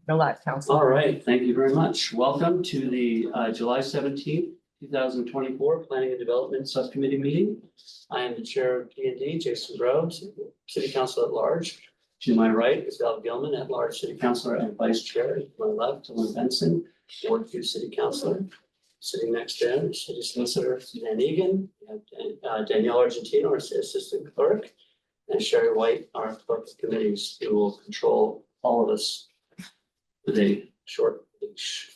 A lot, Council. All right, thank you very much. Welcome to the July 17th, 2024 Planning and Development Subcommittee meeting. I am the chair of P&D, Jason Groves, City Council at Large. To my right is Val Gilman, at Large City Councilor and Vice Chair. To my left, Lynn Benson, Ward 2 City Councilor. Sitting next to him, City Solicitor Dan Egan, we have Danielle Argentino, our Assistant Clerk, and Sherry White, our Clerk of Committees, who will control all of us with a short leash.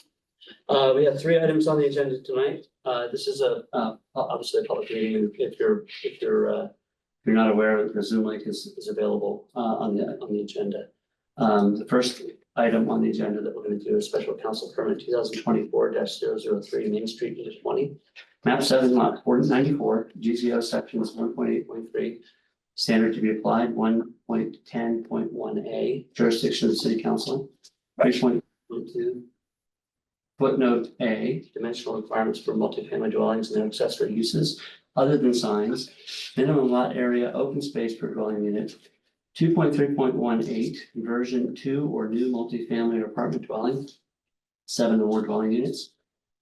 We have 3 items on the agenda tonight. This is obviously a public meeting. If you're not aware, the Zoom link is available on the agenda. The first item on the agenda that we're going to do is special council permit 2024-003 Main Street Unit 20, map 7 lot 494, GZO sections 1.8.3. Standard to be applied 1.10.1a, jurisdiction of the City Council. 3.2 footnote A, dimensional requirements for multifamily dwellings and their accessory uses other than signs. Minimum lot area, open space per dwelling unit. 2.3.18, conversion to or new multifamily or apartment dwelling, 7 or more dwelling units.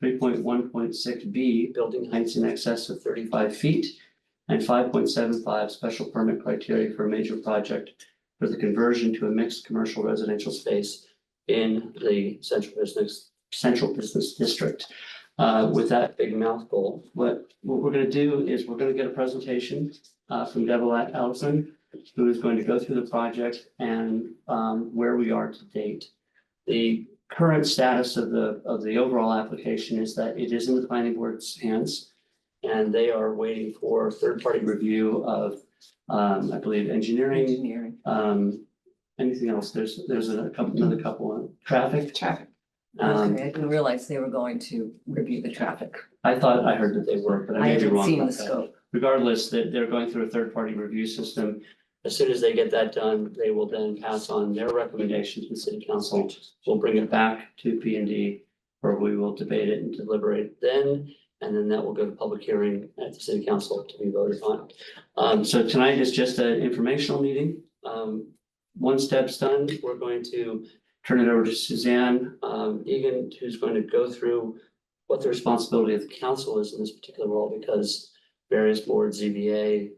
3.1.6b, building heights in excess of 35 feet. And 5.75, special permit criteria for a major project for the conversion to a mixed commercial residential space in the central business district. With that big mouthful, what we're going to do is we're going to get a presentation from Deborah Ellison, who is going to go through the project and where we are to date. The current status of the overall application is that it is in the planning board's hands, and they are waiting for third-party review of, I believe, engineering. Anything else? There's another couple on traffic. Okay, I didn't realize they were going to review the traffic. I thought I heard that they were, but I I may be haven't wrong seen about the that. scope. Regardless, that they're going through a third-party review system. As soon as they get that done, they will then pass on their recommendations to the City Council. We'll bring it back to P&D, where we will debate it and deliberate then. And then that will go to public hearing at the City Council to be voted on. So tonight is just an informational meeting. Once Deb's done, we're going to turn it over to Suzanne Egan, who's going to go through what the responsibility of the council is in this particular role, because various boards, ZBA,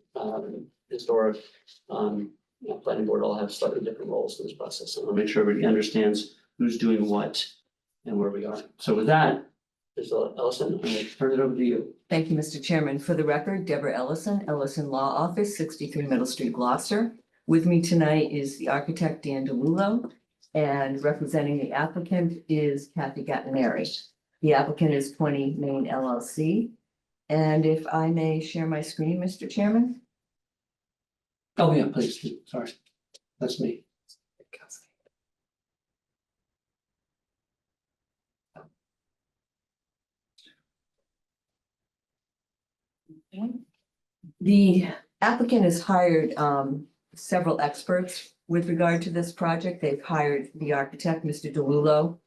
historic, planning board all have slightly different roles in this process. So we'll make sure everybody understands who's doing what and where we are. So with that, Ms. Ellison, I'm going to turn it over to you. Thank you, Mr. Chairman. For the record, Deborah Ellison, Ellison Law Office, 63 Middle Street, Gloucester. With me tonight is the architect, Dan DeLullo, and representing the applicant is Kathy Gattineri. The applicant is 20 Main LLC. And if I may share my screen, Mr. Chairman. Oh, yeah, please. Sorry. That's me. The applicant has hired several experts with regard to this project. They've hired the architect, Mr. DeLullo,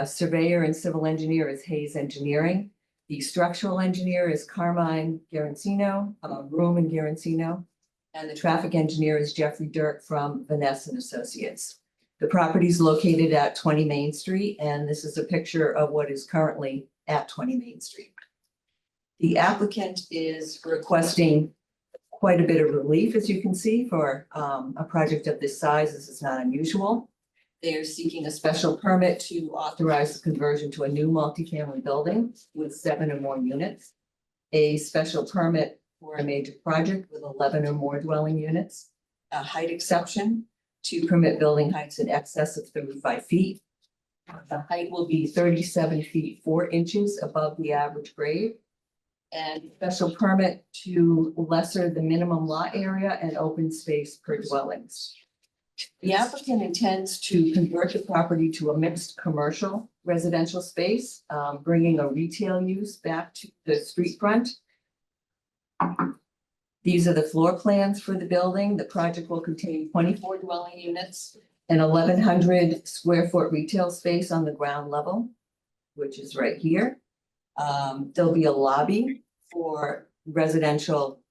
surveyor and civil engineer is Hayes Engineering. The structural engineer is Carmine Garancino, Room and Garancino, and the traffic engineer is Jeffrey Dirk from Vanessa and Associates. The property is located at 20 Main Street, and this is a picture of what is currently at 20 Main Street. The applicant is requesting quite a bit of relief, as you can see, for a project of this size. This is not unusual. They are seeking a special permit to authorize the conversion to a new multifamily building with 7 or more units. A special permit for a major project with 11 or more dwelling units. A height exception to permit building heights in excess of 35 feet. The height will be 37 feet 4 inches above the average grade. And special permit to lesser the minimum lot area and open space per dwellings. The applicant intends to convert the property to a mixed commercial residential space, bringing a retail use back to the street front. These are the floor plans for the building. The project will contain 24 dwelling units and 1,100 square foot retail space on the ground level, which is right here. There'll be a lobby for residential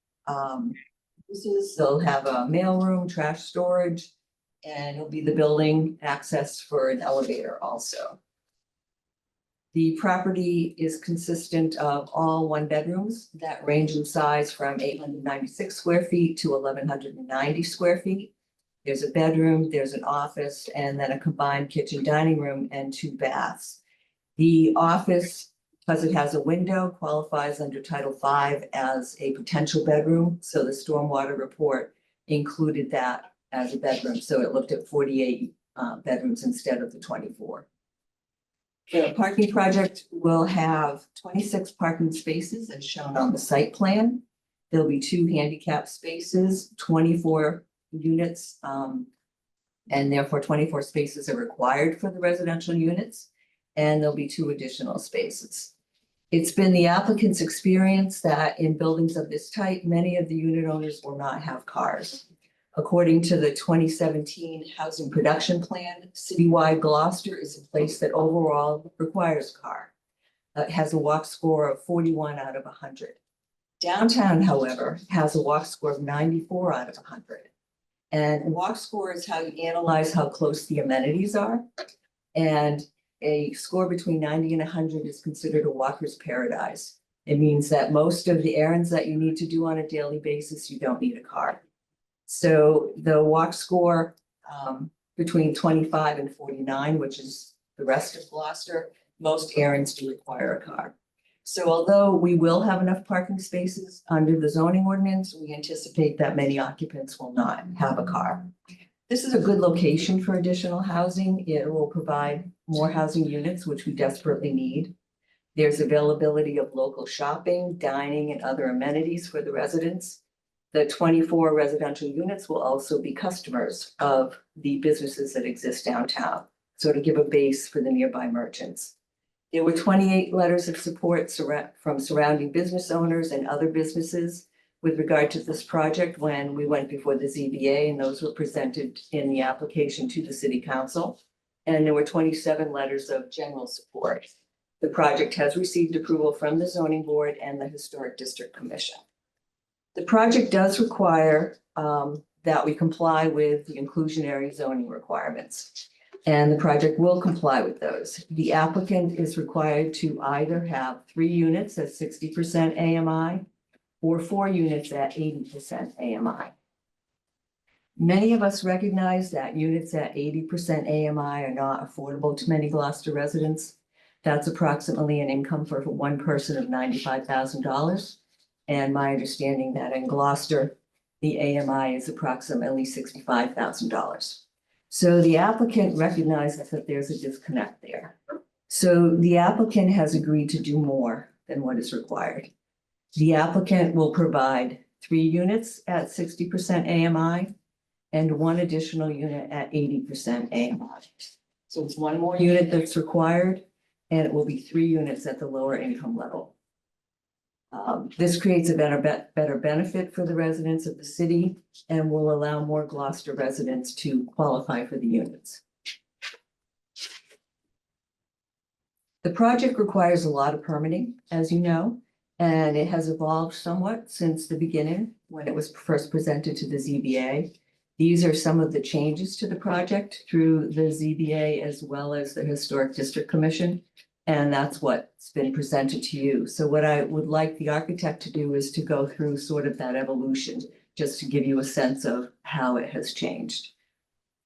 uses. They'll have a mailroom, trash storage, And it'll be the building access for an elevator also. The property is consistent of all one bedrooms that range in size from 896 square feet to 1,190 square feet. There's a bedroom, there's an office, and then a combined kitchen dining room and 2 baths. The office, because it has a window, qualifies under Title V as a potential bedroom. So the stormwater report included that as a bedroom. So it looked at 48 bedrooms instead of the 24. The parking project will have 26 parking spaces as shown on the site plan. There'll be 2 handicap spaces, 24 units, and therefore 24 spaces are required for the residential units, and there'll be 2 additional spaces. It's been the applicant's experience that in buildings of this type, many of the unit owners will not have cars. According to the 2017 Housing Production Plan, citywide Gloucester is a place that overall requires a car. It has a walk score of 41 out of 100. Downtown, however, has a walk score of 94 out of 100. And walk score is how you analyze how close the amenities are. And a score between 90 and 100 is considered a walker's paradise. It means that most of the errands that you need to do on a daily basis, you don't need a car. So the walk score between 25 and 49, which is the rest of Gloucester, most errands do require a car. So although we will have enough parking spaces under the zoning ordinance, we anticipate that many occupants will not have a car. This is a good location for additional housing. It will provide more housing units, which we desperately need. There's availability of local shopping, dining, and other amenities for the residents. The 24 residential units will also be customers of the businesses that exist downtown, so to give a base for the nearby merchants. There were 28 letters of support from surrounding business owners and other businesses with regard to this project when we went before the ZBA, and those were presented in the application to the City Council. And there were 27 letters of general support. The project has received approval from the Zoning Board and the Historic District Commission. The project does require that we comply with the inclusionary zoning requirements, and the project will comply with those. The applicant is required to either have 3 units at 60% AMI or 4 units at 80% AMI. Many of us recognize that units at 80% AMI are not affordable to many Gloucester residents. That's approximately an income for one person of $95,000. And my understanding that in Gloucester, the AMI is approximately $65,000. So the applicant recognizes that there's a disconnect there. So the applicant has agreed to do more than what is required. The applicant will provide 3 units at 60% AMI and 1 additional unit at 80% AMI. So it's 1 more unit that's required, and it will be 3 units at the lower income level. This creates a better benefit for the residents of the city and will allow more Gloucester residents to qualify for the units. The project requires a lot of permitting, as you know, and it has evolved somewhat since the beginning when it was first presented to the ZBA. These are some of the changes to the project through the ZBA as well as the Historic District Commission. And that's what's been presented to you. So what I would like the architect to do is to go through sort of that evolution, just to give you a sense of how it has changed.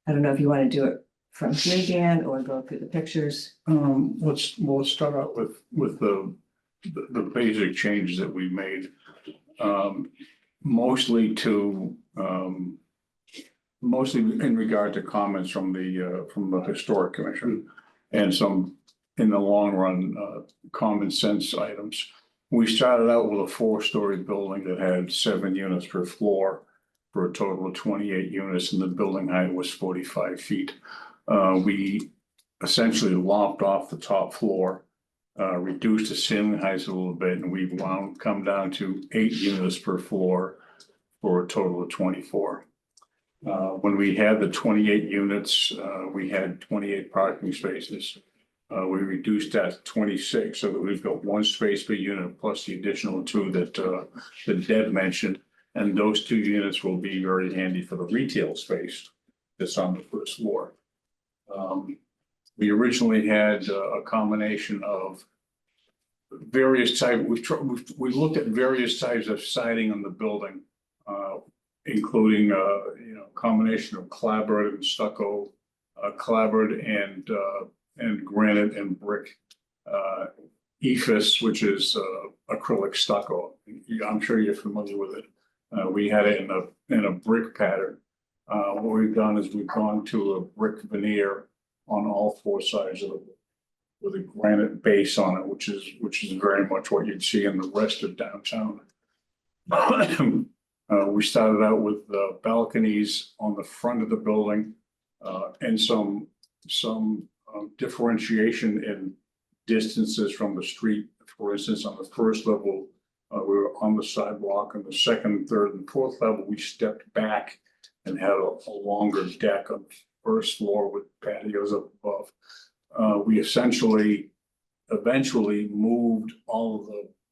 I don't know if you want to do it from here, Dan, or go through the pictures. We'll start out with the basic changes that we made, mostly in regard to comments from the Historic Commission and some, in the long run, common sense items. We started out with a 4-story building that had 7 units per floor for a total of 28 units, and the building height was 45 feet. We essentially lopped off the top floor, reduced the ceiling heights a little bit, and we've come down to 8 units per floor for a total of 24. When we had the 28 units, we had 28 parking spaces. We reduced that to 26, so that we've got 1 space per unit plus the additional 2 that Deb mentioned. And those 2 units will be very handy for the retail space that's on the first floor. We originally had a combination of various types, we looked at various types of siding on the building, including, combination of clapboard and stucco, clapboard and granite and brick. Ephes, which is acrylic stucco. I'm sure you're familiar with it. We had it in a brick pattern. What we've done is we've gone to a brick veneer on all four sides of it with a granite base on it, which is very much what you'd see in the rest of downtown. We started out with balconies on the front of the building and some differentiation in distances from the street. For instance, on the first level, we were on the sidewalk. On the second, third, and fourth level, we stepped back and had a longer deck on the first floor with patios up above. We eventually moved all of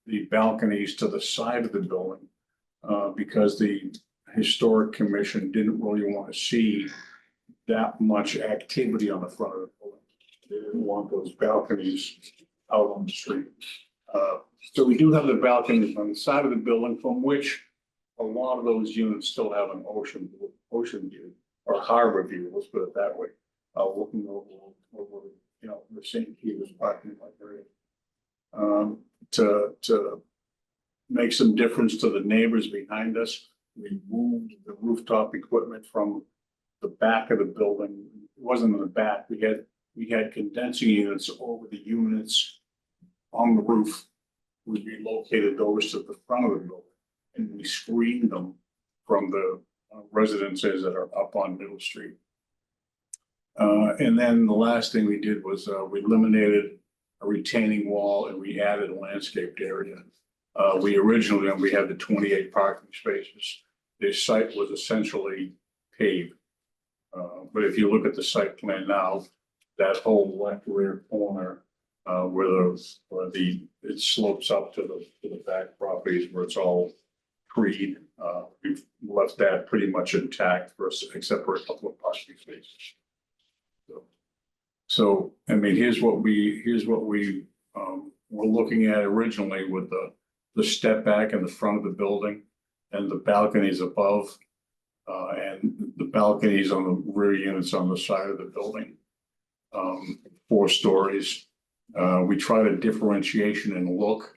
the balconies to the side of the building because the Historic Commission didn't really want to see that much activity on the front of the building. They didn't want those balconies out on the street. So we do have the balconies on the side of the building from which a lot of those units still have an ocean view or harbor view, let's put it that way. Looking over the St. Peter's parking lot area. To make some difference to the neighbors behind us, we moved the rooftop equipment from the back of the building. It wasn't in the back. We had condensing units over the units on the roof. We relocated those to the front of the building and we screened them from the residences that are up on Middle Street. And then the last thing we did was we eliminated a retaining wall and we added a landscaped area. We originally, when we had the 28 parking spaces, this site was essentially paved. But if you look at the site plan now, that whole left rear corner where it slopes up to the back properties where it's all treed, we've left that pretty much intact for us, except for a couple of parking spaces. So I mean, here's what we were looking at originally with the step back in the front of the building and the balconies above, and the balconies on the rear units on the side of the building. 4 stories. We tried a differentiation in look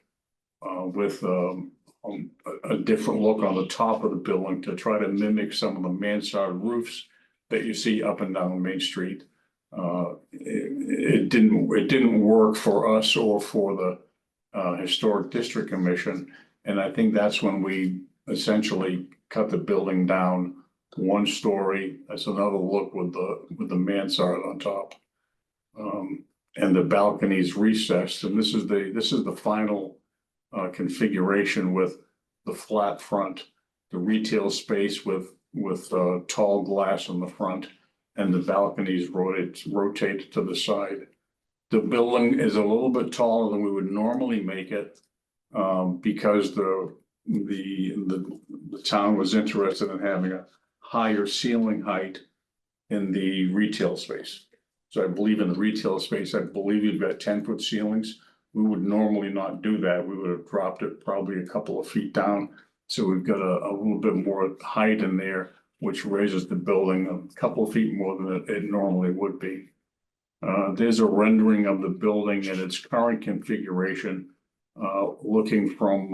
with a different look on the top of the building to try to mimic some of the mansard roofs that you see up and down Main Street. It didn't work for us or for the Historic District Commission, and I think that's when we essentially cut the building down 1 story. That's another look with the mansard on top, and the balconies recessed. And this is the final configuration with the flat front, the retail space with tall glass on the front, and the balconies rotate to the side. The building is a little bit taller than we would normally make it because the town was interested in having a higher ceiling height in the retail space. So I believe in the retail space, I believe you've got 10-foot ceilings. We would normally not do that. We would have dropped it probably a couple of feet down. So we've got a little bit more height in there, which raises the building a couple of feet more than it normally would be. There's a rendering of the building in its current configuration, looking from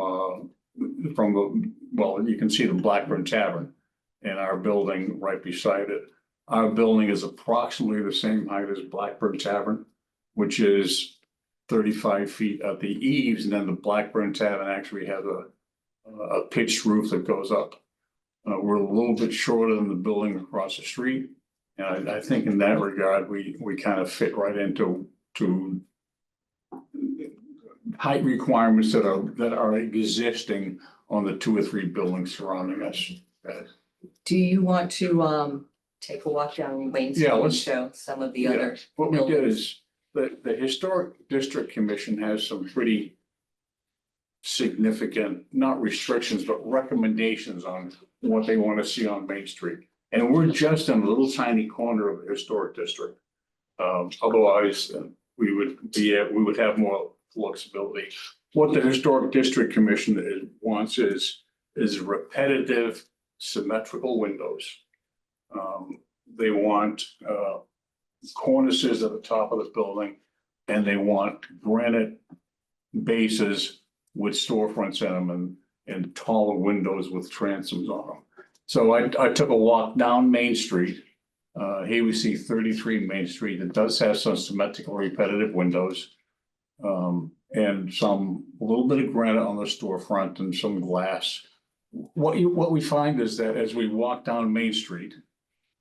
well, you can see the Blackburn Tavern and our building right beside it. Our building is approximately the same height as Blackburn Tavern, which is 35 feet at the eaves, and then the Blackburn Tavern actually has a pitched roof that goes up. We're a little bit shorter than the building across the street. And I think in that regard, we kind of fit right into height requirements that are existing on the 2 or 3 buildings surrounding us. Do you want to take a walk down Main Street and let's- show some of the other? What we did buildings? is the Historic District Commission has some pretty significant, not restrictions, but recommendations on what they want to see on Main Street. And we're just in a little tiny corner of the historic district. Otherwise, we would have more flexibility. What the Historic District Commission wants is repetitive symmetrical windows. They want cornices at the top of the building, and they want granite bases with storefronts in them and taller windows with transoms on them. So I took a walk down Main Street. Here we see 33 Main Street. It does have some symmetrical repetitive windows. And a little bit of granite on the storefront and some glass. What we find is that as we walk down Main Street,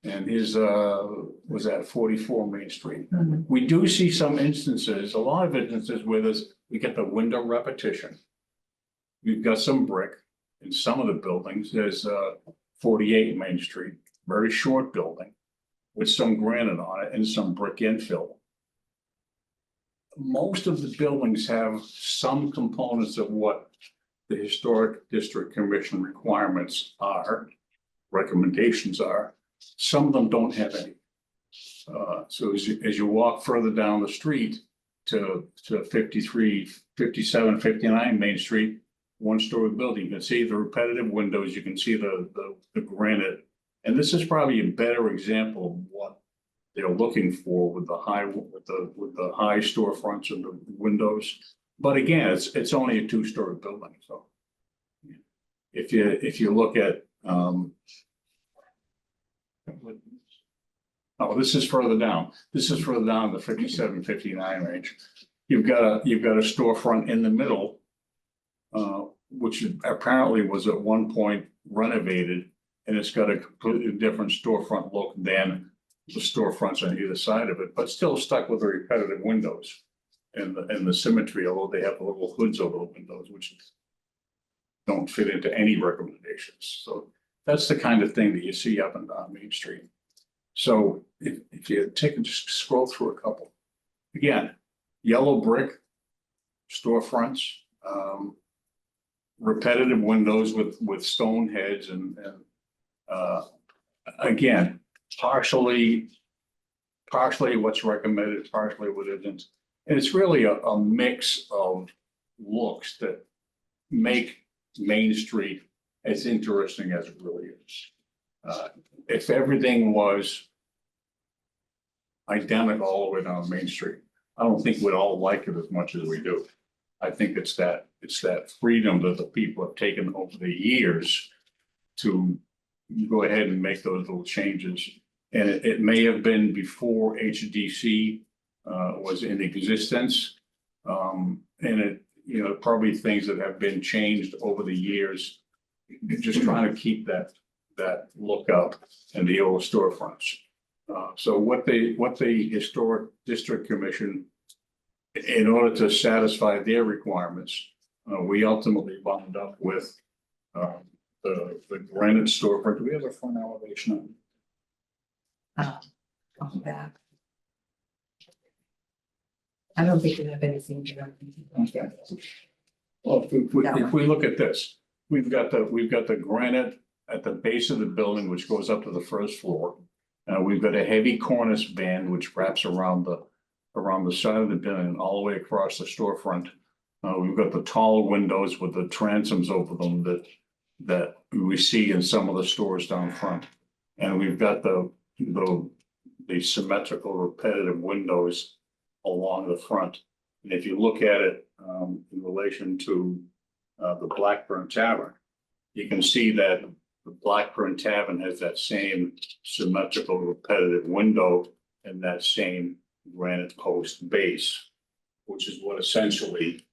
and here's was that 44 Main Street, we do see some instances, a lot of instances where we get the window repetition. We've got some brick in some of the buildings. There's 48 Main Street, very short building with some granite on it and some brick infill. Most of the buildings have some components of what the Historic District Commission requirements are, recommendations are. Some of them don't have any. So as you walk further down the street to 53, 57, 59 Main Street, one-story building, you can see the repetitive windows, you can see the granite. And this is probably a better example of what they're looking for with the high storefronts and the windows. But again, it's only a two-story building. So if you look at this is further down. This is further down the 57, 59 range. You've got a storefront in the middle, which apparently was at one point renovated, and it's got a completely different storefront look than the storefronts on either side of it, but still stuck with the repetitive windows and the symmetry, although they have the little hoods over the windows, which don't fit into any recommendations. So that's the kind of thing that you see up and down Main Street. So if you just scroll through a couple, again, yellow brick storefronts, repetitive windows with stone heads and again, partially what's recommended, partially what isn't. And it's really a mix of looks that make Main Street as interesting as it really is. If everything was identical all the way down Main Street, I don't think we'd all like it as much as we do. I think it's that freedom that the people have taken over the years to go ahead and make those little changes. And it may have been before HDC was in existence. And probably things that have been changed over the years, just trying to keep that look up and the old storefronts. So what the Historic District Commission, in order to satisfy their requirements, we ultimately wound up with the granite storefront. Do we have a front elevation on? On back. I don't think we have anything here. Okay. Well, if we look at this, we've got the granite at the base of the building, which goes up to the first floor. We've got a heavy cornice band which wraps around the side of the building all the way across the storefront. We've got the tall windows with the transoms over them that we see in some of the stores down front, and we've got the symmetrical repetitive windows along the front. And if you look at it in relation to the Blackburn Tavern, you can see that the Blackburn Tavern has that same symmetrical repetitive window and that same granite post base, which is what essentially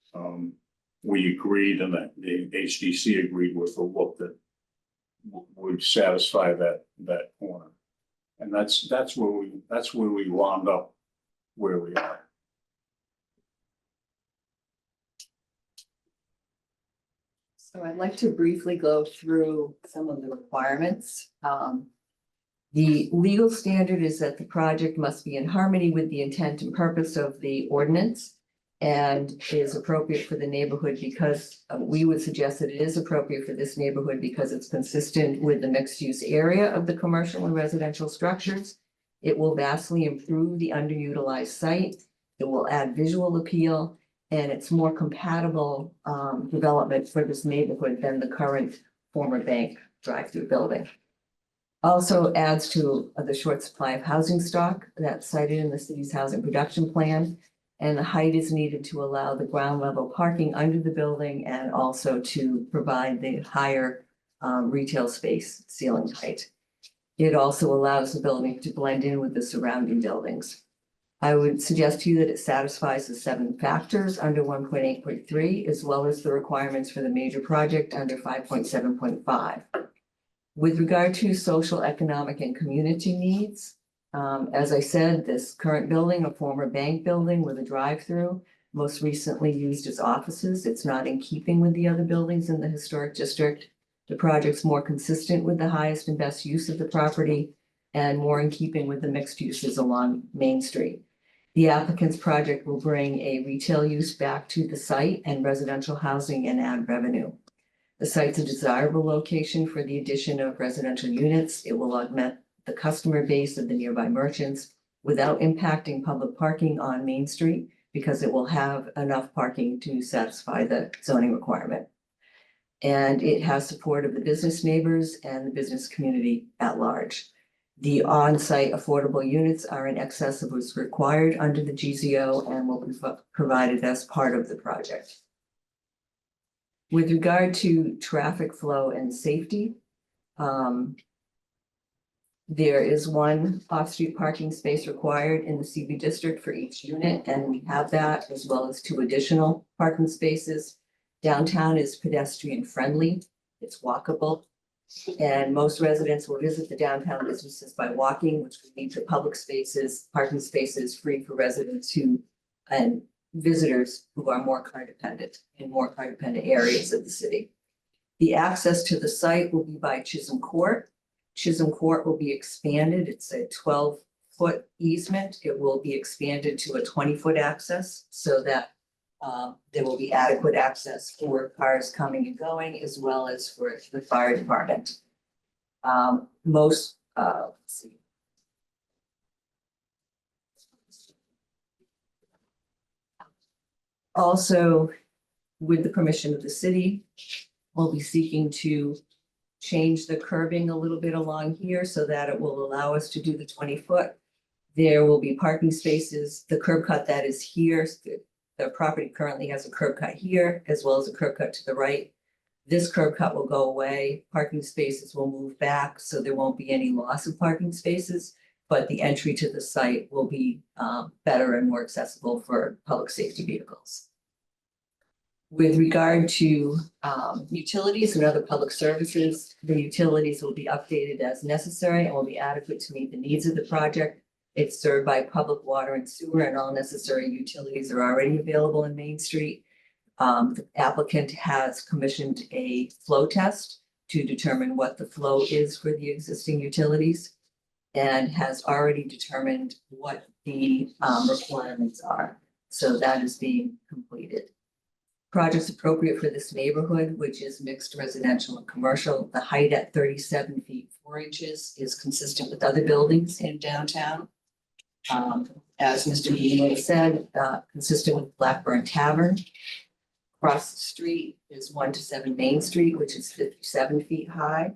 we agreed, and that the HDC agreed with the look that would satisfy that corner. And that's where we wound up where we are. So I'd like to briefly go through some of the requirements. The legal standard is that the project must be in harmony with the intent and purpose of the ordinance. and is appropriate for the neighborhood because we would suggest that it is appropriate for this neighborhood because it's consistent with the mixed-use area of the commercial and residential structures. It will vastly improve the underutilized site. It will add visual appeal, and it's more compatible development for this neighborhood than the current former bank drive-through building. Also adds to the short supply of housing stock that's cited in the city's housing production plan. And the height is needed to allow the ground level parking under the building and also to provide the higher retail space ceiling height. It also allows the building to blend in with the surrounding buildings. I would suggest to you that it satisfies the 7 factors under 1.8.3, as well as the requirements for the major project under 5.7.5. With regard to social, economic, and community needs, as I said, this current building, a former bank building with a drive-through, most recently used as offices. It's not in keeping with the other buildings in the historic district. The project's more consistent with the highest and best use of the property and more in keeping with the mixed uses along Main Street. The applicant's project will bring a retail use back to the site and residential housing and add revenue. The site's a desirable location for the addition of residential units. It will augment the customer base of the nearby merchants without impacting public parking on Main Street because it will have enough parking to satisfy the zoning requirement. And it has support of the business neighbors and the business community at large. The on-site affordable units are in excess of what's required under the GZO and will be provided as part of the project. With regard to traffic flow and safety, there is 1 off-street parking space required in the CB district for each unit, and we have that, as well as 2 additional parking spaces. Downtown is pedestrian friendly, it's walkable, and most residents will visit the downtown businesses by walking, which would lead to public spaces, parking spaces free for residents who and visitors who are more car dependent in more car dependent areas of the city. The access to the site will be by Chisholm Court. Chisholm Court will be expanded. It's a 12-foot easement. It will be expanded to a 20-foot access so that there will be adequate access for cars coming and going, as well as for the fire department. Let's see. Also, with the permission of the city, we'll be seeking to change the curbing a little bit along here so that it will allow us to do the 20-foot. There will be parking spaces, the curb cut that is here. The property currently has a curb cut here, as well as a curb cut to the right. This curb cut will go away. Parking spaces will move back, so there won't be any loss of parking spaces, but the entry to the site will be better and more accessible for public safety vehicles. With regard to utilities and other public services, the utilities will be updated as necessary and will be adequate to meet the needs of the project. It's served by public water and sewer, and all necessary utilities are already available in Main Street. The applicant has commissioned a flow test to determine what the flow is for the existing utilities and has already determined what the requirements are. So that is being completed. Projects appropriate for this neighborhood, which is mixed residential and commercial. The height at 37 feet 4 inches is consistent with other buildings in downtown. As Mr. Guillemot said, consistent with Blackburn Tavern. Across the street is 1 to 7 Main Street, which is 57 feet high.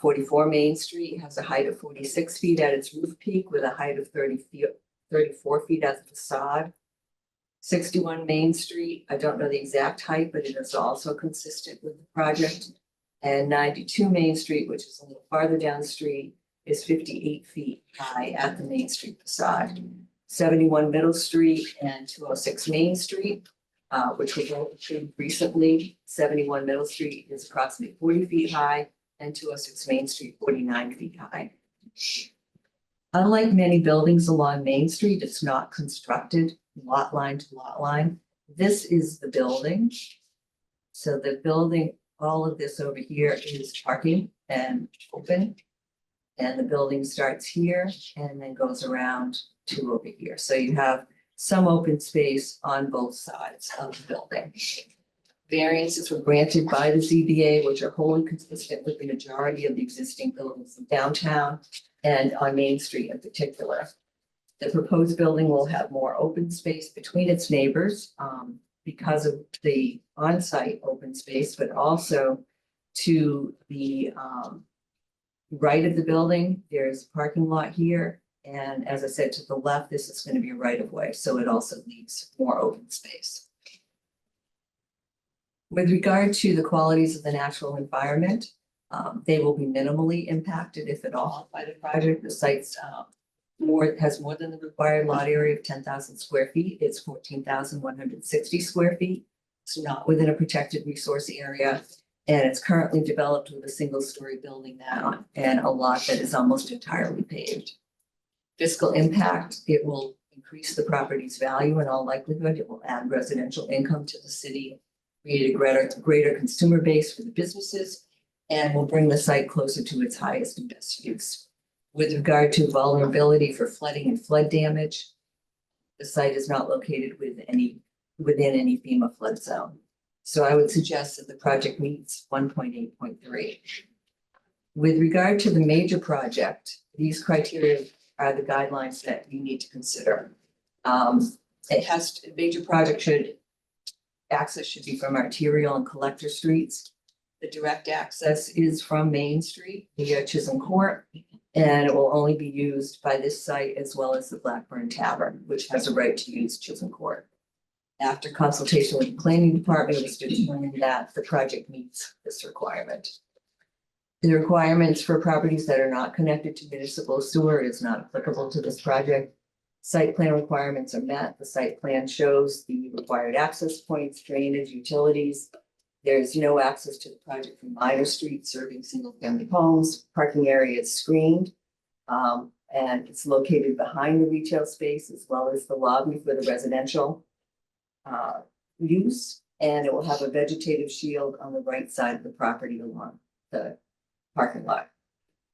44 Main Street has a height of 46 feet at its roof peak with a height of 34 feet at the facade. 61 Main Street, I don't know the exact height, but it is also consistent with the project. And 92 Main Street, which is a little farther down the street, is 58 feet high at the Main Street facade. 71 Middle Street and 206 Main Street, which were both approved recently. 71 Middle Street is approximately 40 feet high and 206 Main Street 49 feet high. Unlike many buildings along Main Street, it's not constructed lot line to lot line. This is the building. So the building, all of this over here is parking and open. And the building starts here and then goes around to over here. So you have some open space on both sides of the building. Variances were granted by the ZBA, which are wholly consistent with the majority of the existing buildings in downtown and on Main Street in particular. The proposed building will have more open space between its neighbors because of the on-site open space, but also to the right of the building, there's a parking lot here. And as I said, to the left, this is going to be a right of way, so it also leaves more open space. With regard to the qualities of the natural environment, they will be minimally impacted, if at all, by the project. The site's has more than the required lot area of 10,000 square feet. It's 14,160 square feet. It's not within a protected resource area, and it's currently developed with a single-story building now and a lot that is almost entirely paved. Fiscal impact, it will increase the property's value in all likelihood. It will add residential income to the city, create a greater consumer base for the businesses, and will bring the site closer to its highest and best use. With regard to vulnerability for flooding and flood damage, the site is not located within any FEMA flood zone. So I would suggest that the project meets 1.8.3. With regard to the major project, these criteria are the guidelines that you need to consider. Major project access should be from arterial and collector streets. The direct access is from Main Street via Chisholm Court, and it will only be used by this site as well as the Blackburn Tavern, which has a right to use Chisholm Court. After consultation with the planning department, it was determined that the project meets this requirement. The requirements for properties that are not connected to municipal sewer is not applicable to this project. Site plan requirements are met. The site plan shows the required access points, drainage, utilities. There's no access to the project from Minor Street serving single-family homes. Parking area is screened, and it's located behind the retail space as well as the lobby for the residential use. And it will have a vegetative shield on the right side of the property along the parking lot.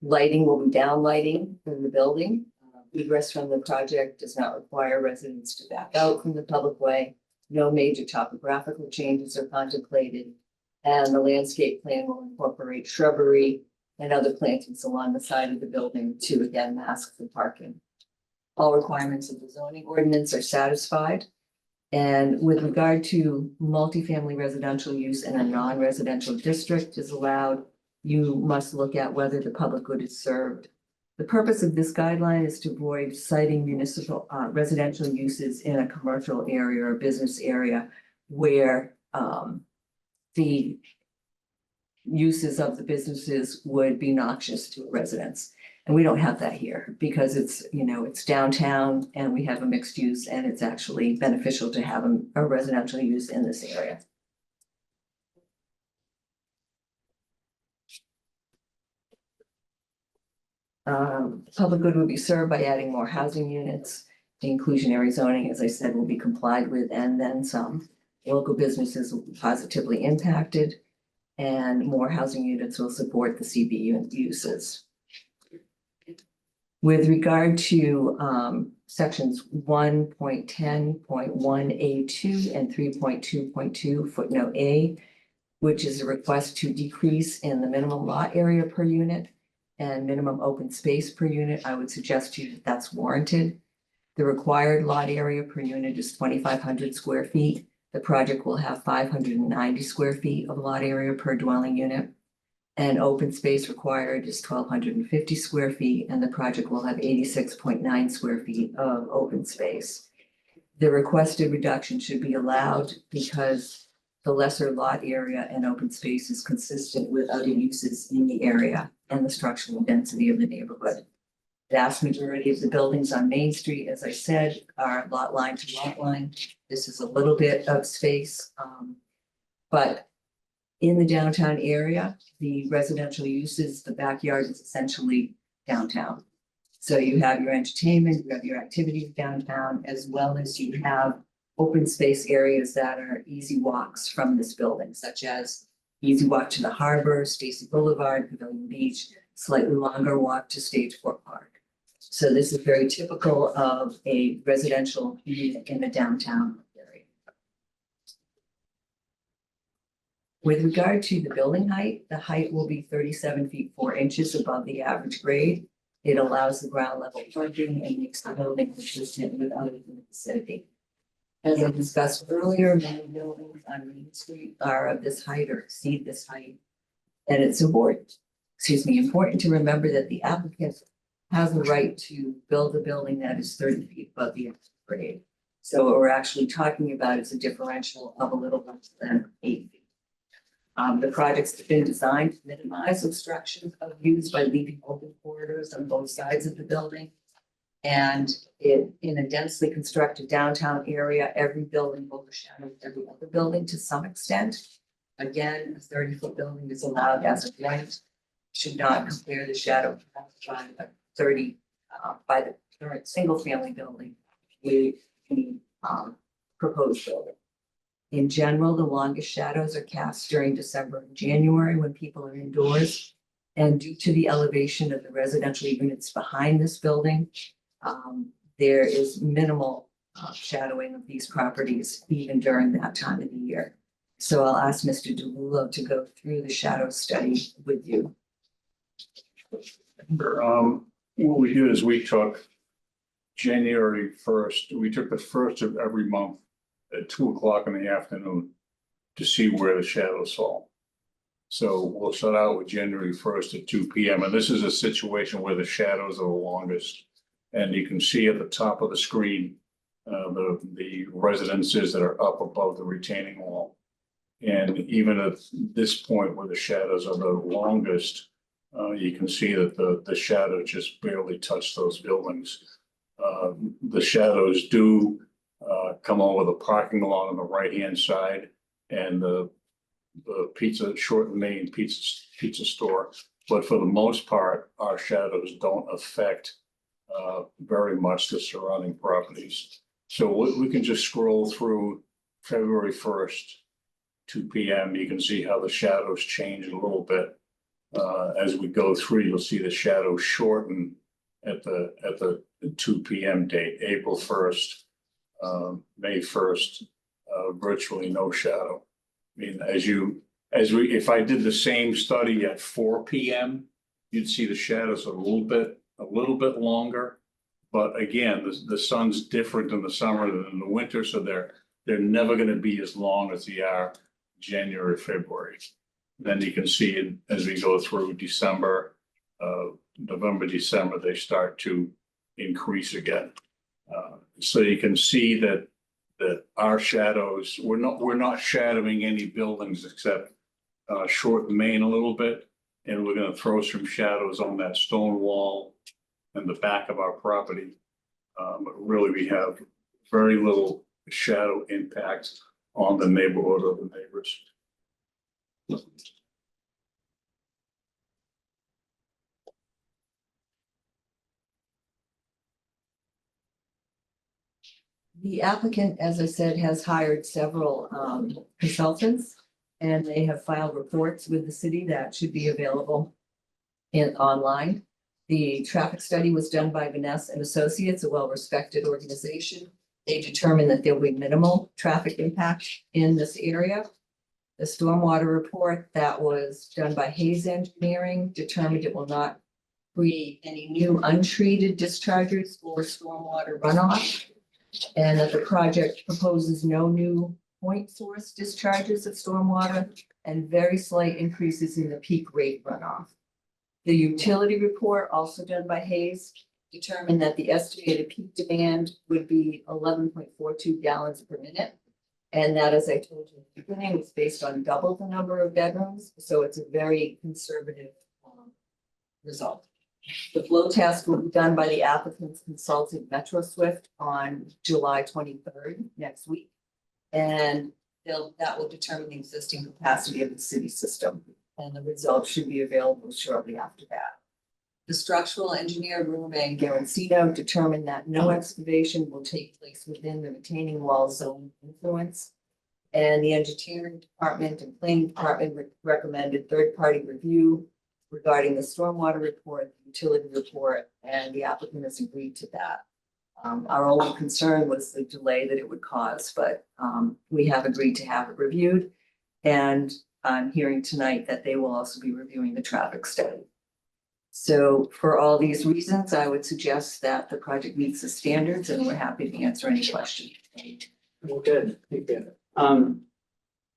Lighting will be down lighting in the building. Egress from the project does not require residents to back out from the public way. No major topographical changes are contemplated, and the landscape plan will incorporate shrubbery and other plantings along the side of the building to again mask the parking. All requirements of the zoning ordinance are satisfied. And with regard to multifamily residential use in a non-residential district is allowed, you must look at whether the public good is served. The purpose of this guideline is to avoid citing municipal residential uses in a commercial area or business area where the uses of the businesses would be noxious to residents. And we don't have that here because it's downtown and we have a mixed use, and it's actually beneficial to have a residential use in this area. Public good will be served by adding more housing units. The inclusionary zoning, as I said, will be complied with and then some. Local businesses will be positively impacted, and more housing units will support the CBU uses. With regard to sections 1.10.1A2 and 3.2.2 footnote A, which is a request to decrease in the minimum lot area per unit and minimum open space per unit, I would suggest to you that that's warranted. The required lot area per unit is 2,500 square feet. The project will have 590 square feet of lot area per dwelling unit. And open space required is 1,250 square feet, and the project will have 86.9 square feet of open space. The requested reduction should be allowed because the lesser lot area and open space is consistent with other uses in the area and the structural density of the neighborhood. The vast majority of the buildings on Main Street, as I said, are lot line to lot line. This is a little bit of space, but in the downtown area, the residential uses, the backyard is essentially downtown. So you have your entertainment, you have your activities downtown, as well as you have open space areas that are easy walks from this building, such as easy walk to the harbor, Stacy Boulevard, Pavilion Beach, slightly longer walk to Stage 4 Park. So this is very typical of a residential unit in the downtown area. With regard to the building height, the height will be 37 feet 4 inches above the average grade. It allows the ground level parking and makes the building consistent with others in the vicinity. As I discussed earlier, many buildings on Main Street are of this height or exceed this height. And it's important to remember that the applicant has the right to build a building that is 30 feet above the average grade. So what we're actually talking about is a differential of a little less than 8 feet. The project's been designed to minimize obstruction of views by leaving open corridors on both sides of the building. And in a densely constructed downtown area, every building overshadows every other building to some extent. Again, a 30-foot building is allowed as of right. Should not compare the shadow by the 30 by the current single-family building with the proposed building. In general, the longest shadows are cast during December and January when people are indoors. And due to the elevation of the residential units behind this building, there is minimal shadowing of these properties even during that time of the year. So I'll ask Mr. DeLullo to go through the shadow study with you. What we did is we took January 1st, we took the first of every month at 2:00 in the afternoon to see where the shadows fall. So we'll start out with January 1st at 2 p.m. And this is a situation where the shadows are the longest. And you can see at the top of the screen, the residences that are up above the retaining wall. And even at this point where the shadows are the longest, you can see that the shadow just barely touch those buildings. The shadows do come over the parking lot on the right-hand side and the Short and Main pizza store. But for the most part, our shadows don't affect very much the surrounding properties. So we can just scroll through February 1st, 2 p.m. You can see how the shadows change a little bit. As we go through, you'll see the shadows shorten at the 2 p.m. date, April 1st, May 1st, virtually no shadow. I mean, if I did the same study at 4 p.m., you'd see the shadows a little bit longer. But again, the sun's different in the summer than in the winter, so they're never going to be as long as they are January, February. Then you can see it as we go through December, November, December, they start to increase again. So you can see that our shadows, we're not shadowing any buildings except Short and Main a little bit, and we're going to throw some shadows on that stone wall in the back of our property. But really, we have very little shadow impact on the neighborhood of the neighbors. The applicant, as I said, has hired several consultants, and they have filed reports with the city that should be available online. The traffic study was done by Vanessa and Associates, a well-respected organization. They determined that there will be minimal traffic impact in this area. The stormwater report that was done by Hayes Engineering determined it will not create any new untreated discharges or stormwater runoff, and that the project proposes no new point source discharges of stormwater and very slight increases in the peak rate runoff. The utility report, also done by Hayes, determined that the estimated peak demand would be 11.42 gallons per minute. And that, as I told you at the beginning, was based on double the number of bedrooms. So it's a very conservative result. The flow test will be done by the applicant's consultant Metro Swift on July 23rd, next week. And that will determine the existing capacity of the city system. And the results should be available shortly after that. The structural engineer Ruben Garancino determined that no excavation will take place within the retaining wall zone influence. And the engineering department and planning department recommended third-party review regarding the stormwater report, the utility report, and the applicant has agreed to that. Our only concern was the delay that it would cause, but we have agreed to have it reviewed. And I'm hearing tonight that they will also be reviewing the traffic study. So for all these reasons, I would suggest that the project meets the standards, and we're happy to answer any questions. Well, good, thank you.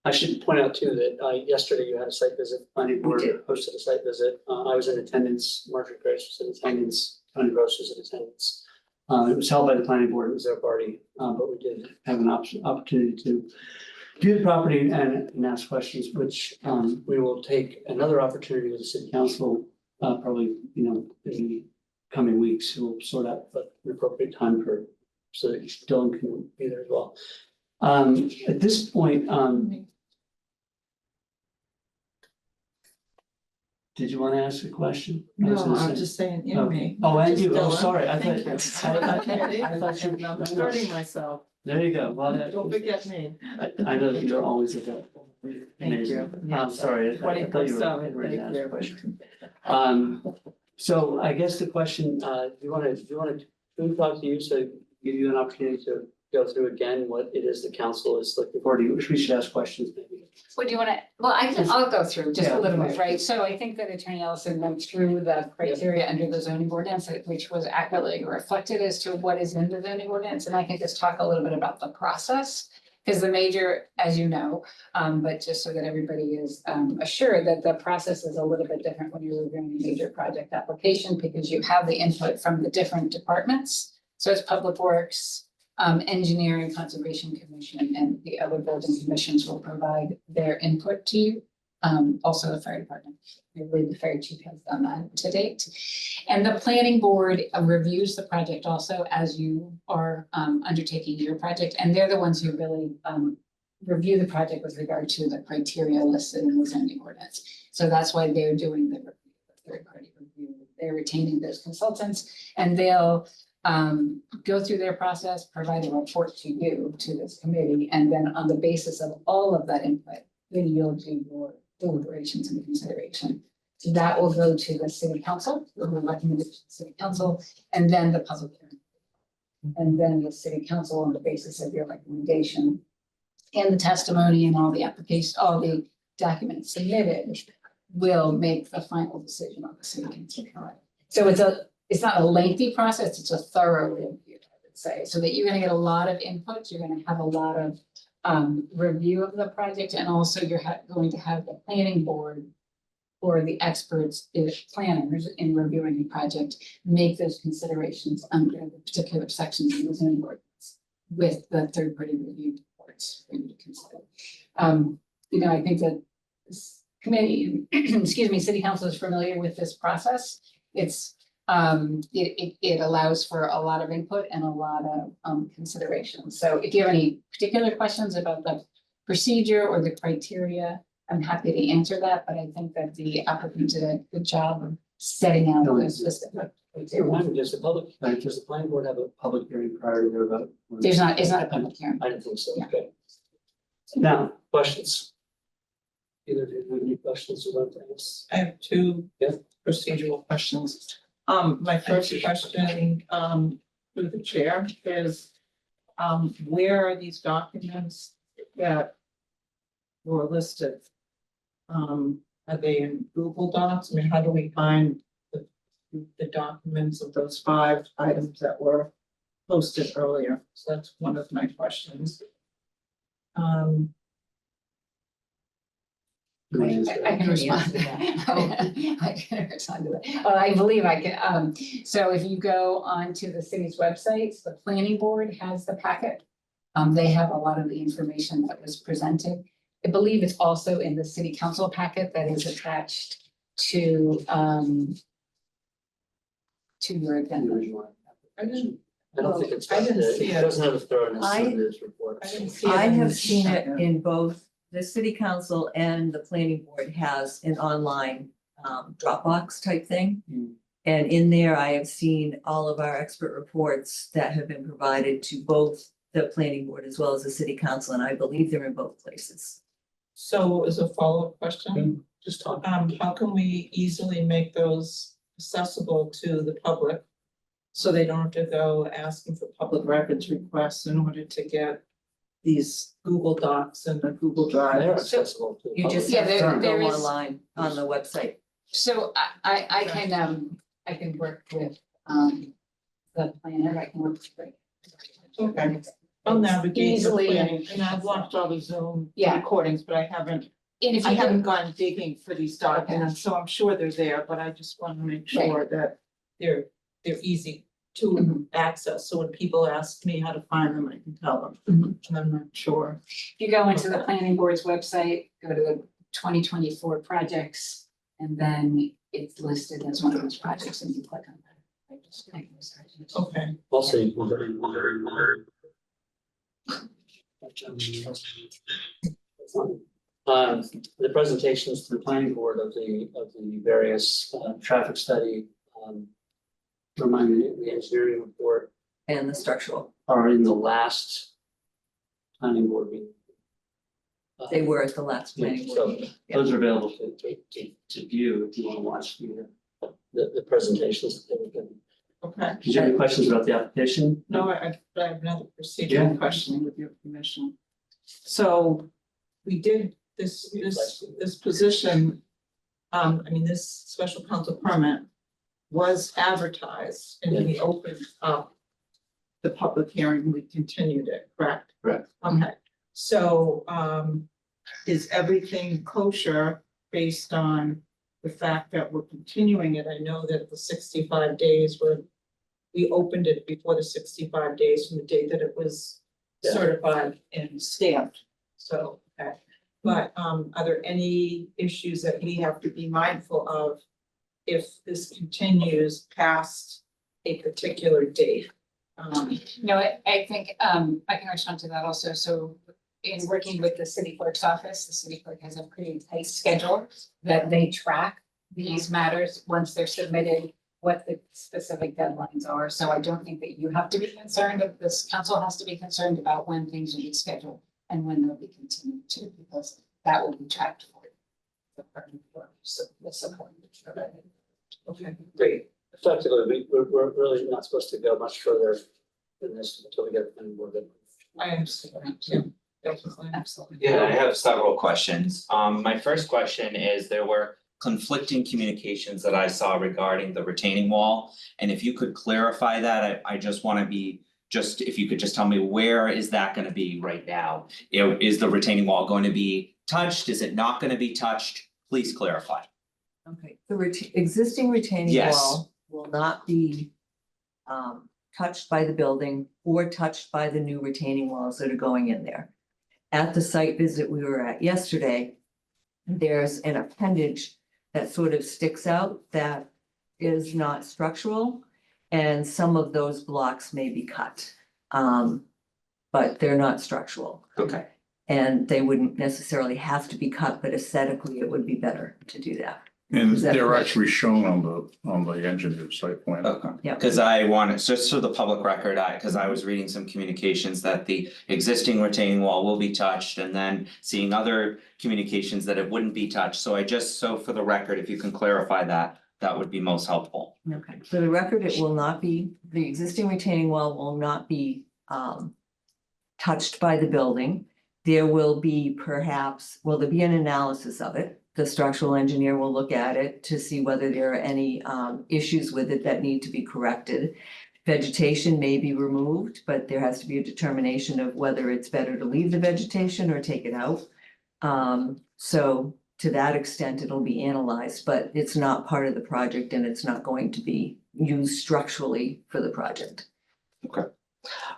I should point out too that yesterday you had a site visit, planning board did. hosted a site visit. I was in attendance, Margaret Grace was in attendance, Tony Gross was in attendance. It was held by the planning board, it was their party, but we did have an opportunity to view the property and ask questions, which we will take another opportunity with the city council, probably, you know, in the coming weeks, we'll sort out an appropriate time for, so that Dylan can be there as well. At this point, did you want to ask a question? No, was gonna I'm say- just saying Oh. in me. Oh, and Just you, oh, Dylan. sorry, I Thank thought, I thought you. I'm starting myself. There you go, well, Don't forget me. I know that you're always available. Thank you. I'm sorry. I thought you were 24/7, ready to thank ask a you. question. So I guess the question, do you want to talk to you, so give you an opportunity to go through again what it is the council is looking for? We should ask questions maybe. What do you wanna, well, I'll go through just Yeah. a little bit, right? So I think that Attorney Ellison went through the criteria under the zoning ordinance, which was accurately reflected as to what is in the zoning ordinance, and I can just talk a little bit about the process. Because the major, as you know, but just so that everybody is assured that the process is a little bit different when you're reviewing a major project application, because you have the input from the different departments. So it's Public Works, Engineering, Conservation Commission, and the other boards and commissions will provide their input to you. Also the fire department. I believe the fire chief has done that to date. And the planning board reviews the project also as you are undertaking your project. And they're the ones who really review the project with regard to the criteria listed in the zoning ordinance. So that's why they're doing the third party review. They're retaining those consultants, and they'll go through their process, provide a report to you, to this committee, and then on the basis of all of that input, then you'll do your deliberations and consideration. So that will go to the city council, will be recommended to the city council, and then the public hearing. And then the city council, on the basis of your recommendation and the testimony and all the applications, all the documents submitted, will make the final decision on the city council. So it's not a lengthy process, it's a thorough review, I would say, so that you're gonna get a lot of input, you're gonna have a lot of review of the project, and also you're going to have the planning board or the experts, planners in reviewing the project, make those considerations under the particular sections of the zoning ordinance with the third party review reports for you to consider. You know, I think that this committee, excuse me, city council is familiar with this process. It's it allows for a lot of input and a lot of consideration. So if you have any particular questions about the procedure or the criteria, I'm happy to answer that, but I think that the applicant did a good job of setting out the specific criteria. Remind me, does the planning board have a public hearing prior to their vote? It's not a public hearing. I didn't think so, Yeah. okay. Now, questions? Either of you have any questions about this? I have two Yeah. procedural questions. My first question, through the chair is, where are these documents that were listed? Are they in Google Docs? I mean, how do we find the documents of those 5 items that were posted earlier? So that's one of my questions. I can respond to that. I can respond to that. I believe I can. So if you go onto the city's websites, the planning board has the packet. They have a lot of the information that was presented. I believe it's also in the city council packet that is attached to your The agenda. original application. I I don't think it's. I didn't see It it. doesn't have a thoroughness I- in this report. I so. didn't see it. I in have the seen it packet. in both, the city council and the planning board has an online Dropbox type thing. Mm. And in there, I have seen all of our expert reports that have been provided to both the planning board as well as the city council, and I believe they're in both places. So as a follow-up question, Just talk. how can we easily make those accessible to the public. So they don't have to go asking for public records requests in order to get these Google Docs and the Google They're Drive. accessible to the You public. just Yeah, have there- to there go is- online on the website. So I can work with the planner, I can work with. Okay. I'll navigate the Easily. planning, and I've watched all the Zoom Yeah. recordings, but I haven't And if I you haven't could, gone digging for these documents, so I'm sure they're there, but I just want to make sure that they're easy to Mhm. access. So when people ask me how to find them, I can tell them. Mhm. And I'm not sure. if you go into the planning board's website, go to the 2024 projects, and then it's listed as one of those projects and you click on that. Okay. Also, you the presentations to the planning board of the various traffic study, remind me, the engineering report And the structural, are in the last planning board meeting. they were at the last planning Yeah, board so meeting. Yeah. those are available to view if you want to watch the presentations that they were given. Okay. Did you have any questions about the application? No, I have another procedural Yeah. question with your permission. So we did this position, I mean, this special counsel permit was advertised and we opened up the public hearing, we continued it, correct? Correct. Okay, so, is everything kosher based on the fact that we're continuing it? I know that the 65 days we opened it before the 65 days from the date that it was Yeah. certified and stamped, so, okay. But, are there any issues that we have to be mindful of if this continues past a particular date? No, I think I can respond to that also. So in working with the city clerk's office, the city clerk has a pretty tight schedule that they track these matters once they're submitted, what the specific deadlines are. So I don't think that you have to be concerned, if this council has to be concerned about when things will be scheduled and when they'll be continued to, because that will be tracked for the support. Okay, great. Effectively, we're really not supposed to go much further than this until we get the planning board. I understand, yeah, definitely. Absolutely. Yeah, I have several questions. My first question is, there were conflicting communications that I saw regarding the retaining wall. And if you could clarify that, I just wanna be, if you could just tell me, where is that gonna be right now? Is the retaining wall going to be touched? Is it not gonna be touched? Please clarify. Okay, the existing retaining Yes. wall will not be touched by the building or touched by the new retaining walls that are going in there. At the site visit we were at yesterday, there's an appendage that sort of sticks out that is not structural. And some of those blocks may be cut, but they're not structural. Okay. And they wouldn't necessarily have to be cut, but aesthetically it would be better to do that. And Is that they're correct? actually shown on the engineer site plan. Okay. Yeah. Cause I wanted, just for the public record, cause I was reading some communications that the existing retaining wall will be touched, and then seeing other communications that it wouldn't be touched. So for the record, if you can clarify that, that would be most helpful. Okay, for the record, it will not be, the existing retaining wall will not be touched by the building. There will be there'll be an analysis of it. The structural engineer will look at it to see whether there are any issues with it that need to be corrected. Vegetation may be removed, but there has to be a determination of whether it's better to leave the vegetation or take it out. So to that extent, it'll be analyzed, but it's not part of the project and it's not going to be used structurally for the project.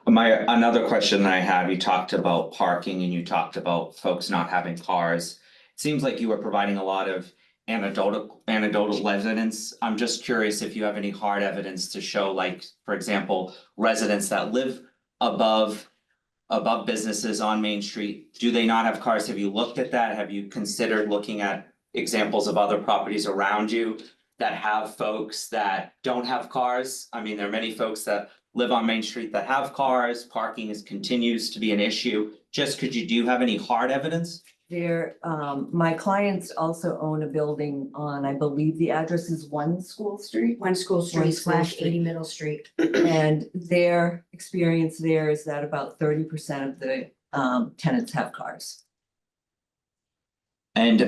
Another question that I have, you talked about parking and you talked about folks not having cars. It seems like you were providing a lot of anecdotal evidence. I'm just curious if you have any hard evidence to show, like, for example, residents that live above businesses on Main Street, do they not have cars? Have you looked at that? Have you considered looking at examples of other properties around you that have folks that don't have cars? I mean, there are many folks that live on Main Street that have cars, parking continues to be an issue. Just do you have any hard evidence? There, my clients also own a building on, I believe the address is 1 School Street. One School One Street School / Street. 80 Middle Street. And their experience there is that about 30% of the tenants have cars. And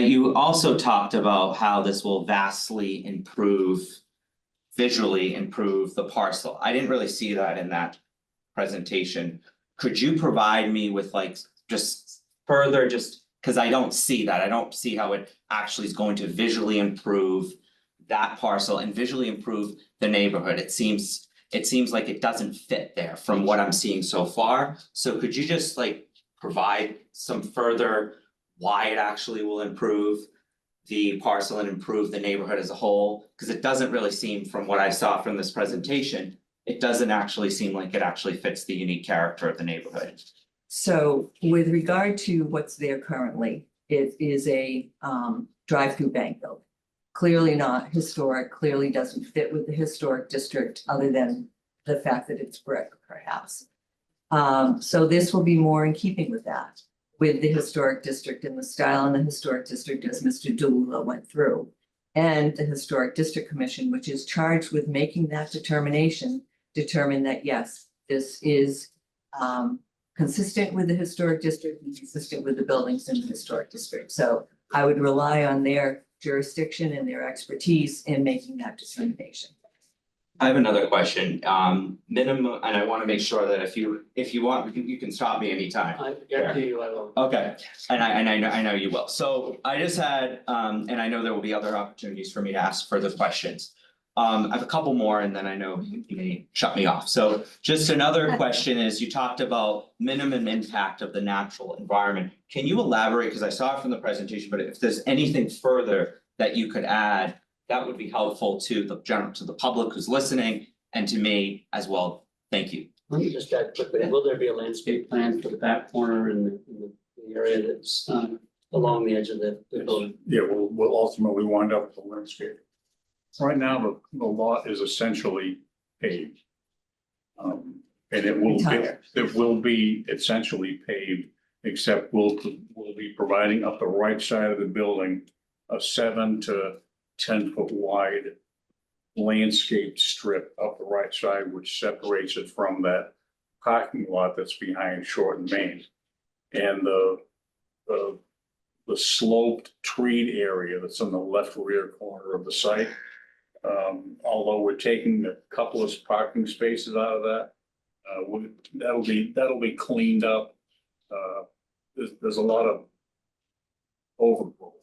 you also talked about how this will vastly visually improve the parcel. I didn't really see that in that presentation. Could you provide me with like just further, because I don't see that. I don't see how it actually is going to visually improve that parcel and visually improve the neighborhood. It seems like it doesn't fit there from what I'm seeing so far. So could you just like provide some further why it actually will improve the parcel and improve the neighborhood as a whole? Because it doesn't really seem, from what I saw from this presentation, it doesn't actually seem like it actually fits the unique character of the neighborhood. So with regard to what's there currently, it is a drive-through bank building. Clearly not historic, clearly doesn't fit with the historic district, other than the fact that it's brick perhaps. So this will be more in keeping with that, with the historic district and the style in the historic district as Mr. DeLulo went through. And the Historic District Commission, which is charged with making that determination, determined that yes, this is consistent with the historic district and consistent with the buildings in the historic district. So I would rely on their jurisdiction and their expertise in making that determination. I have another question, minimum, and I want to make sure that if you want, you can stop me anytime. I guarantee you I will. Okay, and I know you will. So I just had, and I know there will be other opportunities for me to ask further questions. I have a couple more and then I know you may shut me off. So just another question is, you talked about minimum impact of the natural environment. Can you elaborate, because I saw it from the presentation, but if there's anything further that you could add, that would be helpful to the public who's listening and to me as well. Thank you. Let me just add quickly, will there be a landscape plan for the back corner and the area that's along the edge of the building? Yeah, we'll ultimately wind up with the landscape. Right now, the lot is essentially paved. And it will be essentially paved, except we'll be providing up the right side of the building a 7 to 10 foot wide landscape strip up the right side, which separates it from that parking lot that's behind Short and Main. And the sloped treed area that's on the left rear corner of the site. Although we're taking a couple of parking spaces out of that, that'll be cleaned up. There's a lot of overgrowth.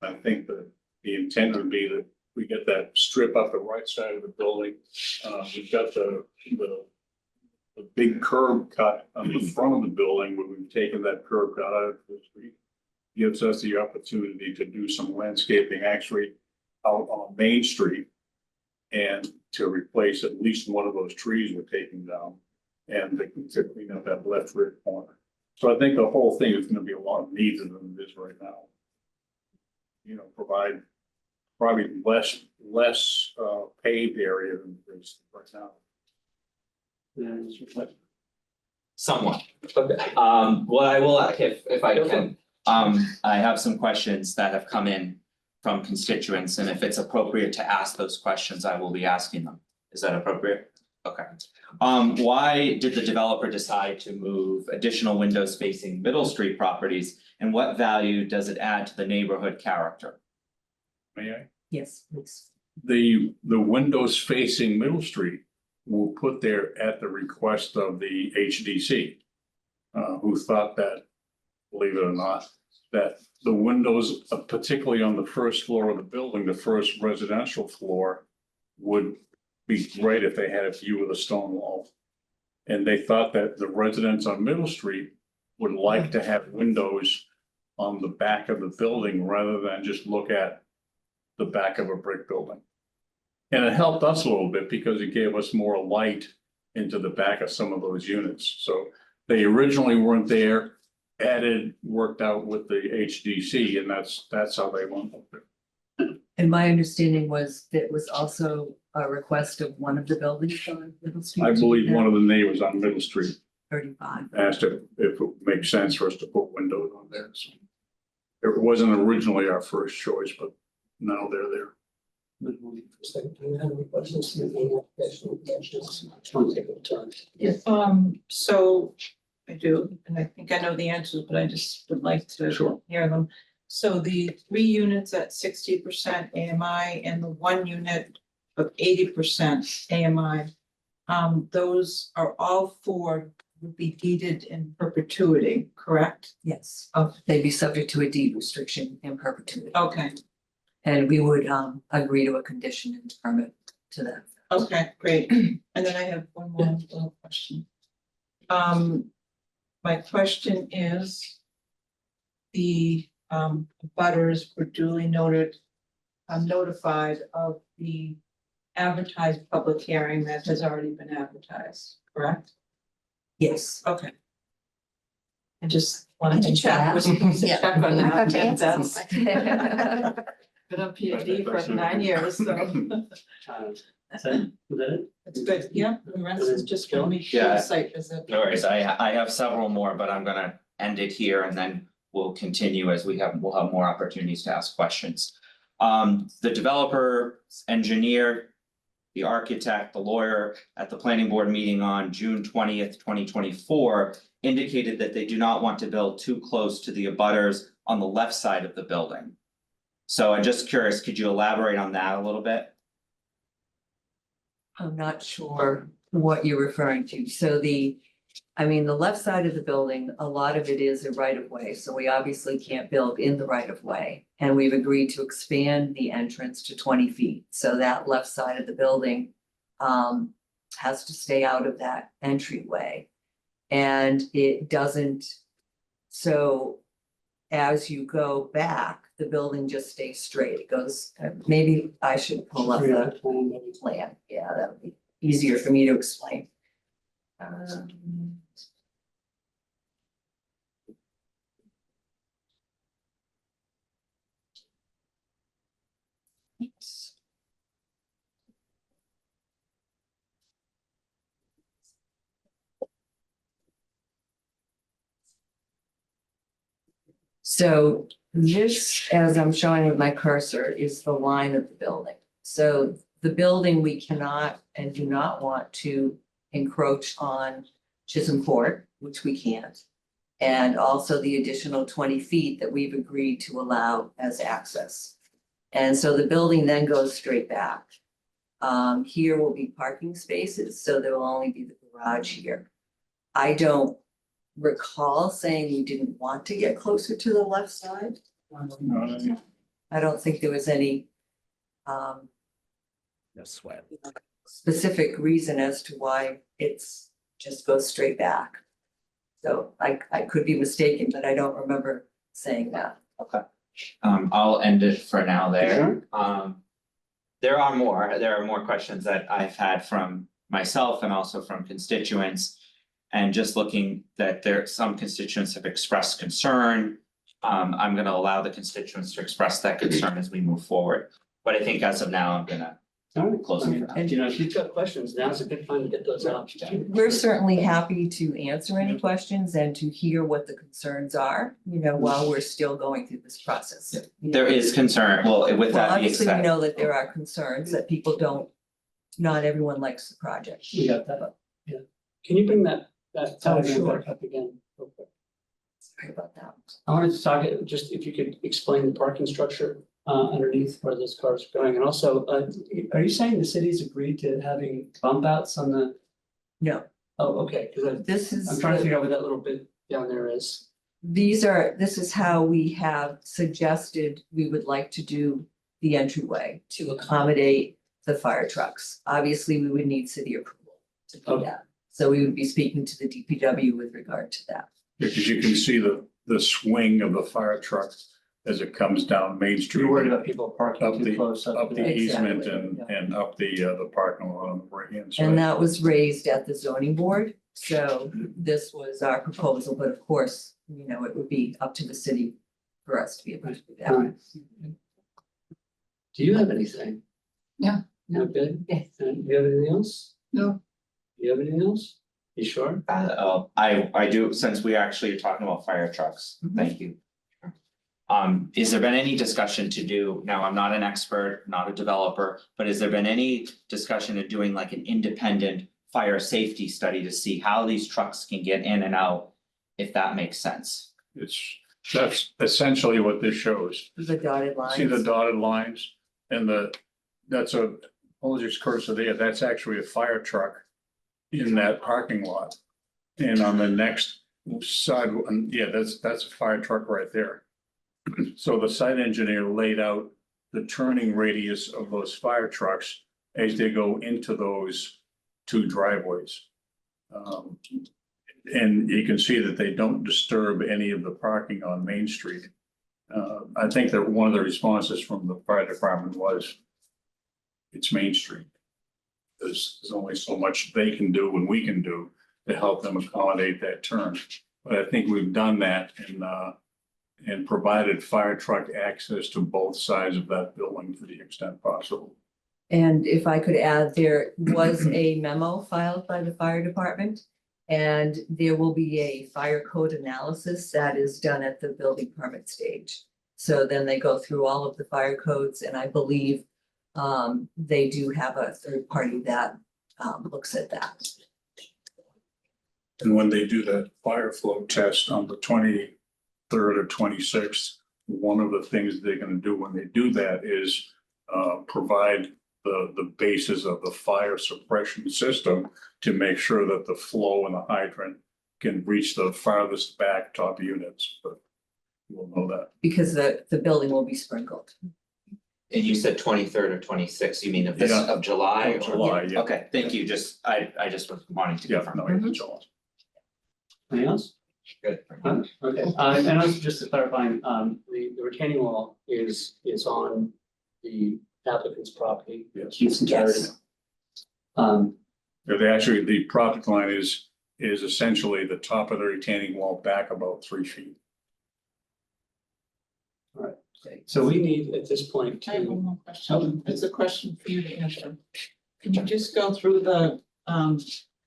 I think that the intent would be that we get that strip up the right side of the building. We've got the big curb cut on the front of the building, where we've taken that curb cut out of the street. Gives us the opportunity to do some landscaping actually out on Main Street, and to replace at least one of those trees we're taking down, and to clean up that left rear corner. So I think the whole thing is going to be a lot neater than it is right now. You know, provide probably less paved area than it is right now. Somewhat. Okay. Well, I will, if I can, I have some questions that have come in from constituents, and if it's appropriate to ask those questions, I will be asking them. Is that appropriate? Okay. Why did the developer decide to move additional windows facing Middle Street properties, and what value does it add to the neighborhood character? May I? Yes, please. The windows facing Middle Street were put there at the request of the HDC, who thought that, believe it or not, that the windows, particularly on the first floor of the building, the first residential floor, would be great if they had a view of the stone wall. And they thought that the residents on Middle Street would like to have windows on the back of the building rather than just look at the back of a brick building. And it helped us a little bit because it gave us more light into the back of some of those units. So they originally weren't there, worked out with the HDC, and that's how they went. And my understanding was that was also a request of one of the buildings on Middle Street? I believe one of the neighbors on Middle Street 35. asked if it makes sense for us to put windows on there, so. It wasn't originally our first choice, but now they're there. Do you have any questions? Just want to take a turn. So I do, and I think I know the answers, but I just would like to Sure. hear them. So the 3 units at 60% AMI and the 1 unit of 80% AMI. Those are all 4 would be deeded in perpetuity, correct? Yes, Oh, they'd be subject to a deed restriction in perpetuity. okay, And we would agree to a condition in the permit to that. okay, great. And then I have one more little question. My question is. The butters were duly notified of the advertised public hearing that has already been advertised, correct? Yes. Okay. I just wanted to can check. Was supposed to Yeah. check on I that. have to Yeah, answer that's- something. Been on PhD for 9 years, so Is that it? it's good. Yeah, the rest is just for me. Yeah. Site visit. No worries, I have several more, but I'm gonna end it here and then we'll continue as we'll have more opportunities to ask questions. The developer, engineer, the architect, the lawyer at the planning board meeting on June 20th, 2024 indicated that they do not want to build too close to the abutters on the left side of the building. So I'm just curious, could you elaborate on that a little bit? I'm not sure what you're referring to. So the left side of the building, a lot of it is a right of way. So we obviously can't build in the right of way. And we've agreed to expand the entrance to 20 feet. So that left side of the building has to stay out of that entryway. And it doesn't, so as you go back, the building just stays straight. It goes, maybe I should pull up the plan. Yeah, that would be easier for me to explain. Oops. So this, as I'm showing with my cursor, is the line of the building. So the building, we cannot and do not want to encroach on Chisholm Court, which we can't. And also the additional 20 feet that we've agreed to allow as access. And so the building then goes straight back. Here will be parking spaces, so there will only be the garage here. I don't recall saying we didn't want to get closer to the left side. I don't think there was any specific reason as to why it's just goes straight back. So I could be mistaken, but I don't remember saying that. Okay. I'll end it for now there. There are more questions that I've had from myself and also from constituents. And just looking that some constituents have expressed concern. I'm gonna allow the constituents to express that concern as we move forward. But I think as of now, I'm gonna close it for now. And if you've got questions, now's a good time to get those out. We're certainly happy to answer any questions and to hear what the concerns are, while we're still going through this process. There is concern, well, with Well, that being obviously, we said, know that there are concerns that people don't, not everyone likes the project. We got that, yeah. Can you bring that diagram sure. back up again? Real quick? Sorry about that. I wanted to talk, just if you could explain the parking structure underneath where those cars are going, and also, are you saying the city's agreed to having bump outs on the? No, Oh, okay, because this is. I'm trying to figure out what that little bit down there is. This is how we have suggested we would like to do the entryway to accommodate the fire trucks. Obviously, we would need city approval to do Okay. that. So we would be speaking to the DPW with regard to that. Because you can see the swing of the fire truck as it comes down Main Street. You're worried about people parking Up too close Up to the easement Exactly, and up the parking lot on the right hand side. And that was raised at the zoning board. So this was our proposal, but of course, it would be up to the city for us to be able to do that. Alright. Do you have anything? No, No. Okay. Yes. And you have anything else? No. You have anything else? You sure? I do, since we actually are talking about fire trucks, thank you. Has there been any discussion to do, now I'm not an expert, not a developer, but has there been any discussion of doing like an independent fire safety study to see how these trucks can get in and out? If that makes sense. That's essentially what this shows. The dotted lines. See the dotted lines and that's a, apologies cursor there, that's actually a fire truck in that parking lot. And on the next side, yeah, that's a fire truck right there. So the site engineer laid out the turning radius of those fire trucks as they go into those two driveways. And you can see that they don't disturb any of the parking on Main Street. I think that one of the responses from the fire department was it's Main Street. There's only so much they can do and we can do to help them accommodate that turn. But I think we've done that and provided fire truck access to both sides of that building to the extent possible. And if I could add, there was a memo filed by the fire department. And there will be a fire code analysis that is done at the building permit stage. So then they go through all of the fire codes, and I believe they do have a third party that looks at that. And when they do that fire flow test on the 23rd or 26th, one of the things they're gonna do when they do that is provide the basis of the fire suppression system to make sure that the flow in the hydrant can reach the farthest back top units, but we'll know that. Because the building will be sprinkled. And you said 23rd or 26th, you mean of this, Yeah. of July? Of July, yeah. Okay, thank you, I just was wanting to Yeah, confirm. no, it's all. Anything else? Good. Okay, and also just to clarify, the retaining wall is on the applicant's property. Yes. Its entirety. Yes. They actually, the product line is essentially the top of the retaining wall back about 3 feet. So we need at this point I have to, one more question. It's a question for you to answer. Can you just go through the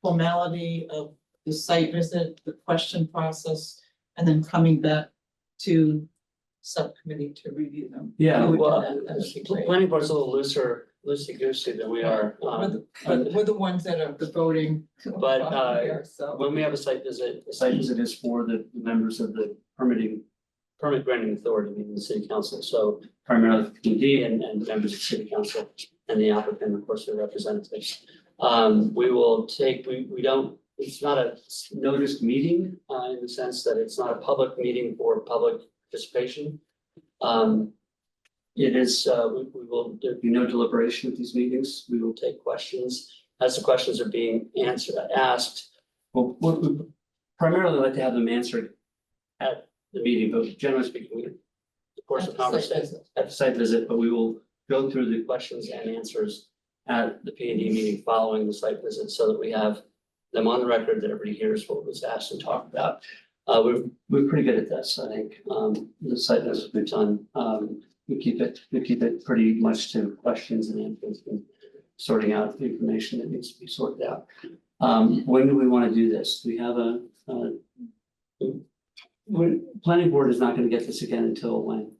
formality of the site visit, the question process, and then coming back to subcommittee to review them? yeah, You would do well, that would be great. planning board's a little loosey goosey than we are. We're the ones that are the voting. But, here, so. When we have a site visit, the site visit is for the members of the permit granting authority, meaning the city council, so primarily PD and members of city council and the applicant, of course, their representatives. We will take, we don't, it's not a noticed meeting, in the sense that it's not a public meeting for public participation. It is, we will, there'll be no deliberation at these meetings, we will take questions. As the questions are being asked, well, we primarily like to have them answered at the meeting, but generally speaking, we, of course, At the the site conversation visit. at the site visit, but we will go through the questions and answers at the P and D meeting following the site visit, so that we have them on the record, that everybody hears what was asked and talked about. We're pretty good at this, I think. The site visits we've done, we keep it pretty much to questions and answers and sorting out the information that needs to be sorted out. When do we want to do this? Do we have planning board is not going to get this again until when?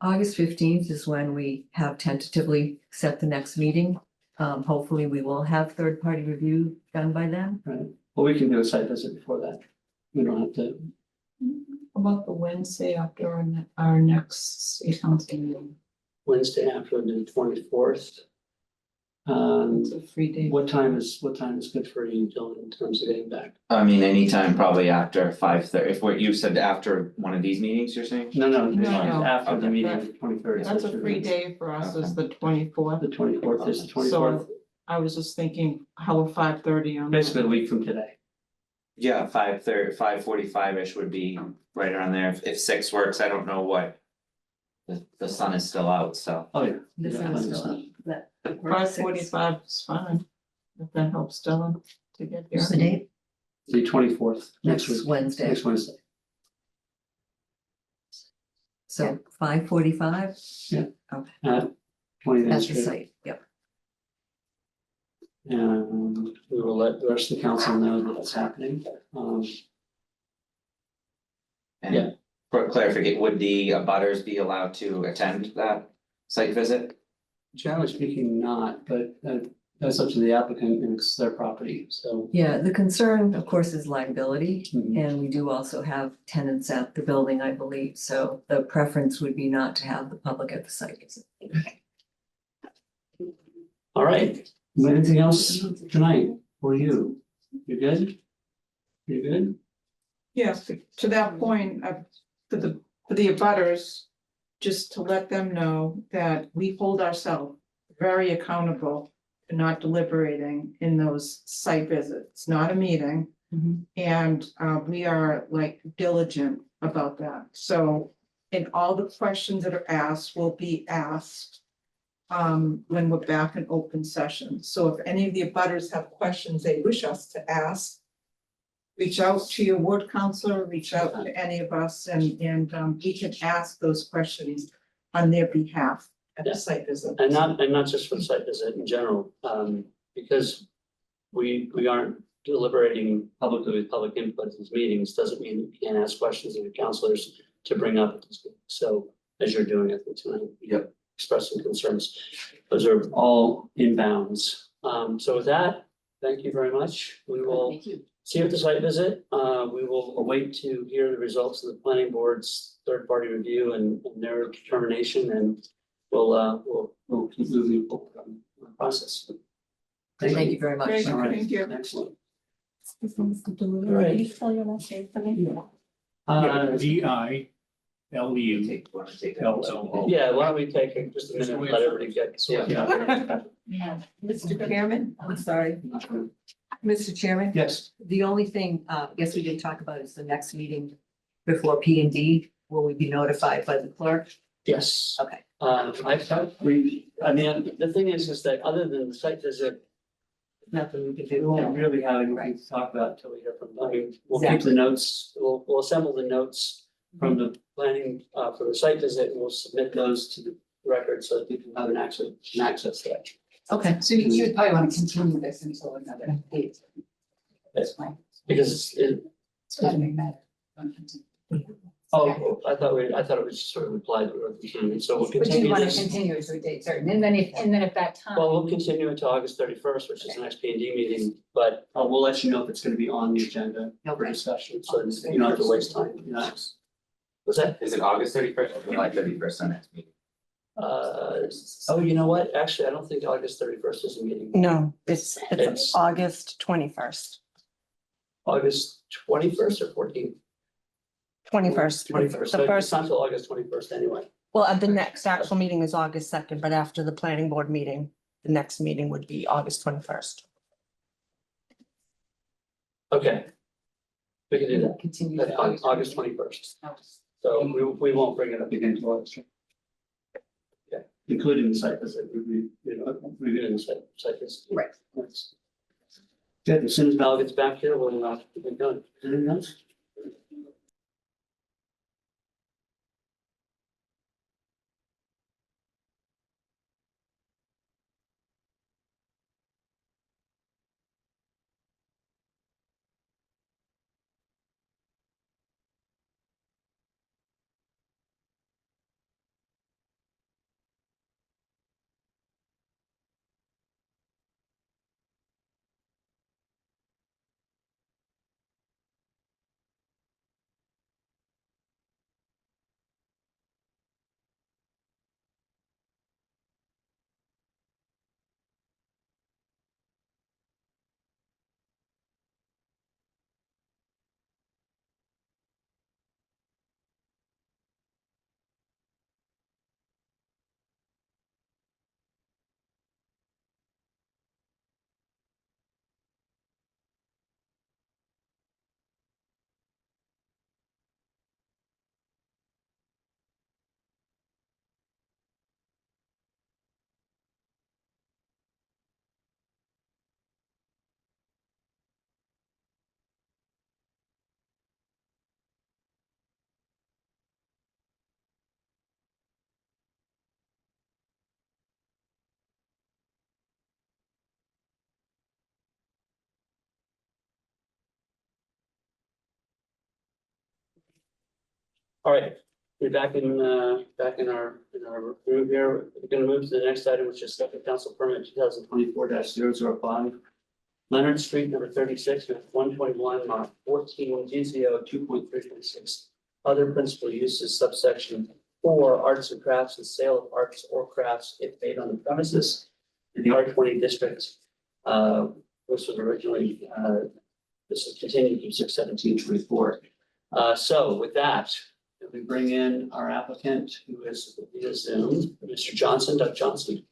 August 15th is when we have tentatively set the next meeting. Hopefully, we will have third-party review done by then. Right, well, we can do a site visit before that. We don't have to, About the Wednesday after our next state council meeting. Wednesday after the 24th. It's a free day. What time is good for you, Dylan, in terms of getting back? I mean, anytime probably after 5:30, if what you said after one of these meetings, you're saying? No, No. after the Okay. meeting, the 23rd. That's a free day for us, is the 24th. The 24th is the 24th, So I was just thinking, how about 5:30 on? that? basically a week from today. Yeah, 5:30, 5:45-ish would be right around there, if 6 works, I don't know what. The sun is still out, so. Oh, yeah. The sun is still up. That- 5:45 is fine, if that helps Dylan to get here. What's the date? The 24th, next week, Next Wednesday. next Wednesday. So 5:45 At 20 at minutes. the site. Yep. And we will let the rest of the council know that that's happening. Yeah. And for clarification, would the abutters be allowed to attend that site visit? Generally speaking, not, but that's up to the applicant and it's their property, so. Yeah, the concern, of course, is liability, Mhm. and we do also have tenants at the building, I believe, so the preference would be not to have the public at the site visit. All right, anything else tonight for you? You good? You good? Yes, to that point, for the abutters, just to let them know that we hold ourselves very accountable to not deliberating in those site visits. It's not a meeting. Mhm. And we are like diligent about that. So and all the questions that are asked will be asked when we're back in open session. So if any of the abutters have questions they wish us to ask, reach out to your ward counselor, reach out to any of us, and we can ask those questions on their behalf at the site visit. And not just for the site visit in general, because we aren't deliberating publicly with public input in these meetings, doesn't mean that you can't ask questions of your counselors to bring up. So as you're doing it tonight, Yep. expressing concerns, those are all in bounds. So with that, thank you very much. We will Thank you. see you at the site visit. We will await to hear the results of the planning board's third-party review and their determination, and we'll keep moving forward on the process. Thank you very much. Great, All right. thank you. Excellent. Can right. you spell your last name for me? DILULLO. Yeah, why don't we take just a minute, and let everybody get sorted out. Mr. Chairman, I'm sorry. Mr. Chairman? Yes. The only thing, I guess we didn't talk about is the next meeting before P and D. Will we be notified by the clerk? Yes. Okay. I thought I mean, the thing is that other than the site visit, Nothing we can we do. won't really have anything to talk about until we hear from them. I mean, we'll keep the notes, we'll assemble the notes from the planning, for the site visit, and we'll submit those to the record so that people have an access to that. Okay. So you would probably want to continue this until another date. That's fine. Because It's gotta make matter. oh, I thought it was sort of implied that we're continuing, so we'll But do you continue want to this. continue it to a date certain? And then if that time. Well, we'll continue until August 31st, which is the next P and D meeting, but we'll let you know if it's gonna be on the agenda for Okay. discussion, so that you don't have to waste time, you know. Was that, Is it August 31st or July 31st on next meeting? oh, you know what, actually, I don't think August 31st is a meeting. No, it's It's- August 21st. August 21st or 14th? 21st. 21st, The so it's first, not until August 21st anyway. well, the next actual meeting is August 2nd, but after the planning board meeting, the next meeting would be August 21st. Okay. We can do that, Continue. that's to on August 21st, so we won't bring it up again until August. Yeah, including the site visit, reviewing the site visit. Right. Good, as soon as Val gets back here, we'll be done. Anything else? All right, we're back in our room here. We're gonna move to the next item, which is special council permit 2024-005. Leonard Street, number 36, with 121, lot 14, GZO 2.326. Other principal uses, subsection 4, arts and crafts and sale of arts or crafts if made on the premises in the R20 district. This was originally, this is continued to 6/17/24. So with that, we bring in our applicant who is via Zoom, Mr. Johnson, Doug Johnson.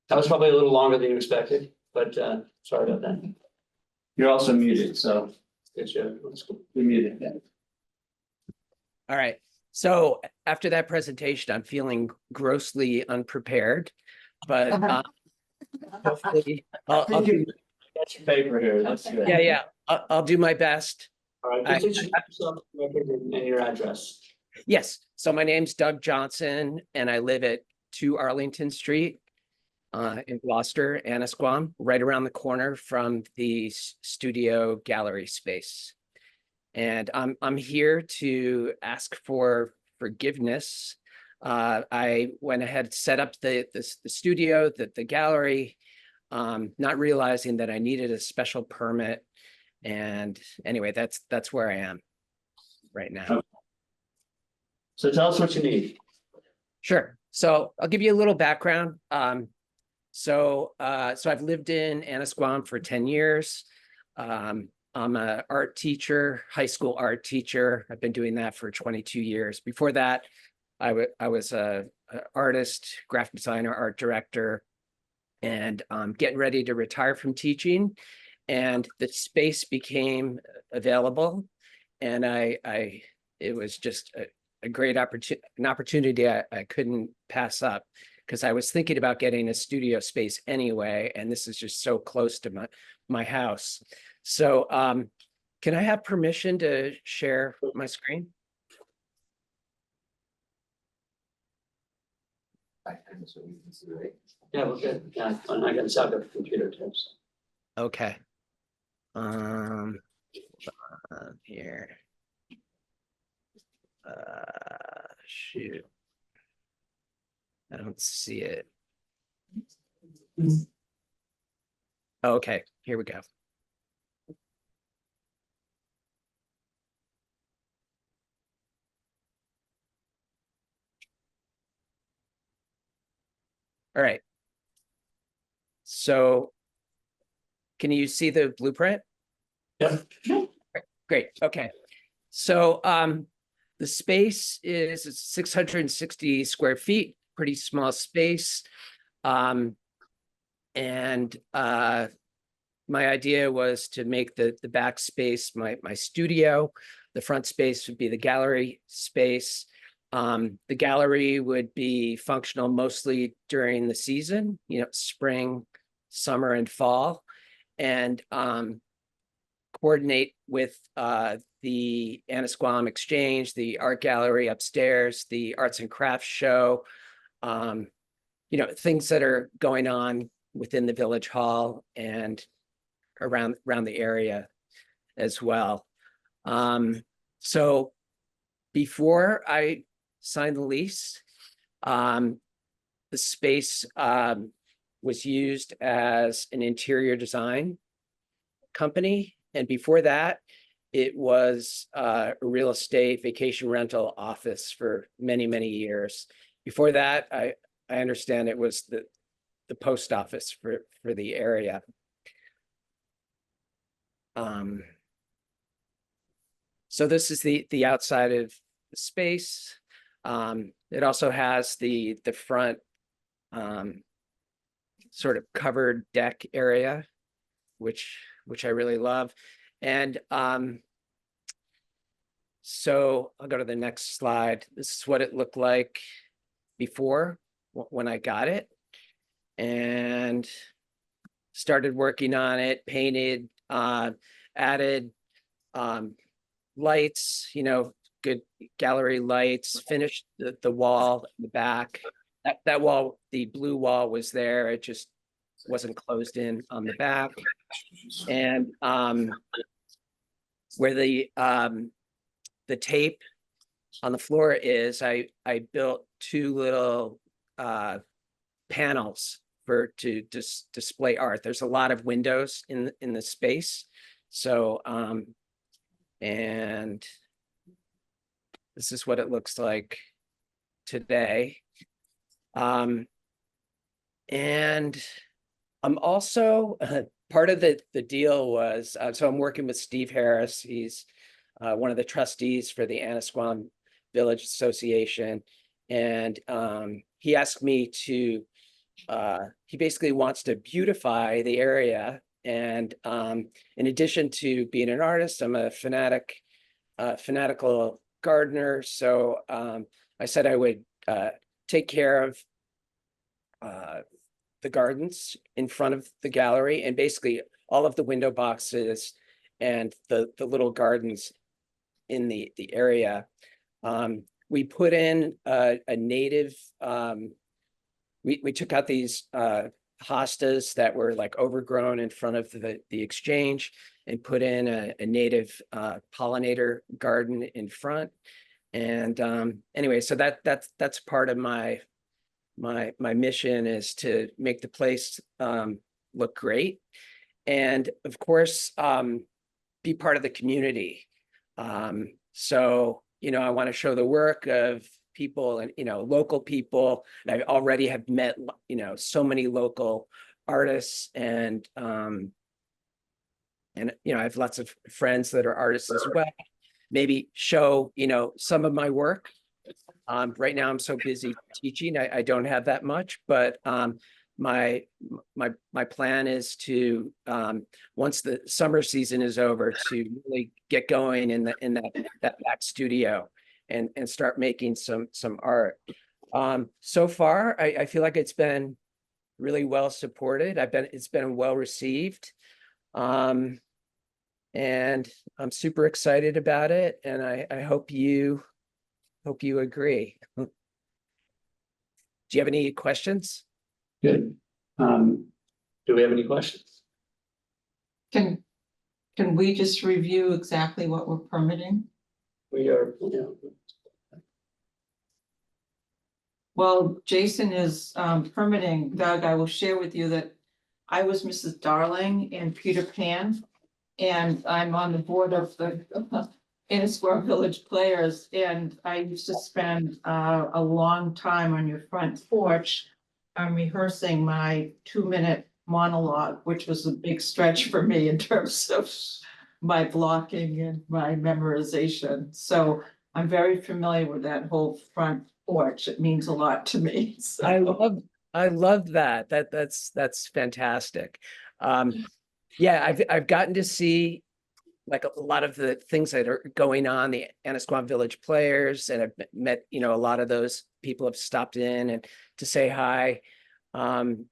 That was probably a little longer than you expected, but sorry about that. You're also muted, so let's be muted. All right, so after that presentation, I'm feeling grossly unprepared, but hopefully, I'll do, That's your paper here, that's good. yeah, I'll do my best. All right, I- please introduce yourself and your address. Yes, so my name's Doug Johnson and I live at 2 Arlington Street in Gloucester, Annisquam, right around the corner from the studio gallery space. And I'm here to ask for forgiveness. I went ahead, set up the studio, the gallery, not realizing that I needed a special permit. And anyway, that's where I am right now. So tell us what you need. Sure. So I'll give you a little background. So I've lived in Annisquam for 10 years. I'm an art teacher, high school art teacher. I've been doing that for 22 years. Before that, I was a artist, graphic designer, art director, and getting ready to retire from teaching. And the space became available, and it was just a great opportunity I couldn't pass up, because I was thinking about getting a studio space anyway, and this is just so close to my house. So can I have permission to share my screen? Yeah, we're good. Yeah, I got this out of the computer too. So. Okay. Here. Shoot. I don't see it. Okay, here we go. All right. So can you see the blueprint? Yep. Great. Okay. So the space is 660 square feet, pretty small space. And my idea was to make the back space my studio. The front space would be the gallery space. The gallery would be functional mostly during the season, spring, summer, and fall, and coordinate with the Annisquam Exchange, the art gallery upstairs, the arts and crafts show, things that are going on within the village hall and around the area as well. So before I signed the lease, the space was used as an interior design company. And before that, it was a real estate vacation rental office for many, many years. Before that, I understand it was the post office for the area. So this is the outside of the space. It also has the front sort of covered deck area, which I really love. And so I'll go to the next slide. This is what it looked like before when I got it, and started working on it, painted, added lights, good gallery lights, finished the wall in the back. That wall, the blue wall, was there. It just wasn't closed in on the back. And where the the tape on the floor is I built two little panels to display art. There's a lot of windows in the space. So and this is what it looks like today. And I'm also part of the deal was so I'm working with Steve Harris. He's one of the trustees for the Annisquam Village Association, and he asked me to. He basically wants to beautify the area, and in addition to being an artist, I'm a fanatical gardener. So I said I would take care of the gardens in front of the gallery, and basically all of the window boxes and the little gardens in the area. We put in a native, we took out these hostas that were like overgrown in front of the exchange and put in a native pollinator garden in front. And anyway, so that's part of my mission is to make the place look great, and of course be part of the community. So I want to show the work of people and local people. I already have met so many local artists, and I have lots of friends that are artists as well. Maybe show some of my work. Right now I'm so busy teaching, I don't have that much, but my plan is to once the summer season is over to really get going in that back studio and start making some art. So far I feel like it's been really well supported. It's been well received. And I'm super excited about it, and I hope you agree. Do you have any questions? Good. Do we have any questions? Can we just review exactly what we're permitting? We are, Well, Jason is permitting. Doug, I will share with you that I was Mrs. Darling in Peter Pan, and I'm on the board of the Annisquam Village Players, and I used to spend a long time on your front porch rehearsing my 2-minute monologue, which was a big stretch for me in terms of my blocking and my memorization. So I'm very familiar with that whole front porch. It means a lot to me. So. I love that. That's fantastic. Yeah, I've gotten to see like a lot of the things that are going on, the Annisquam Village Players, and I've met, a lot of those people have stopped in and to say hi. And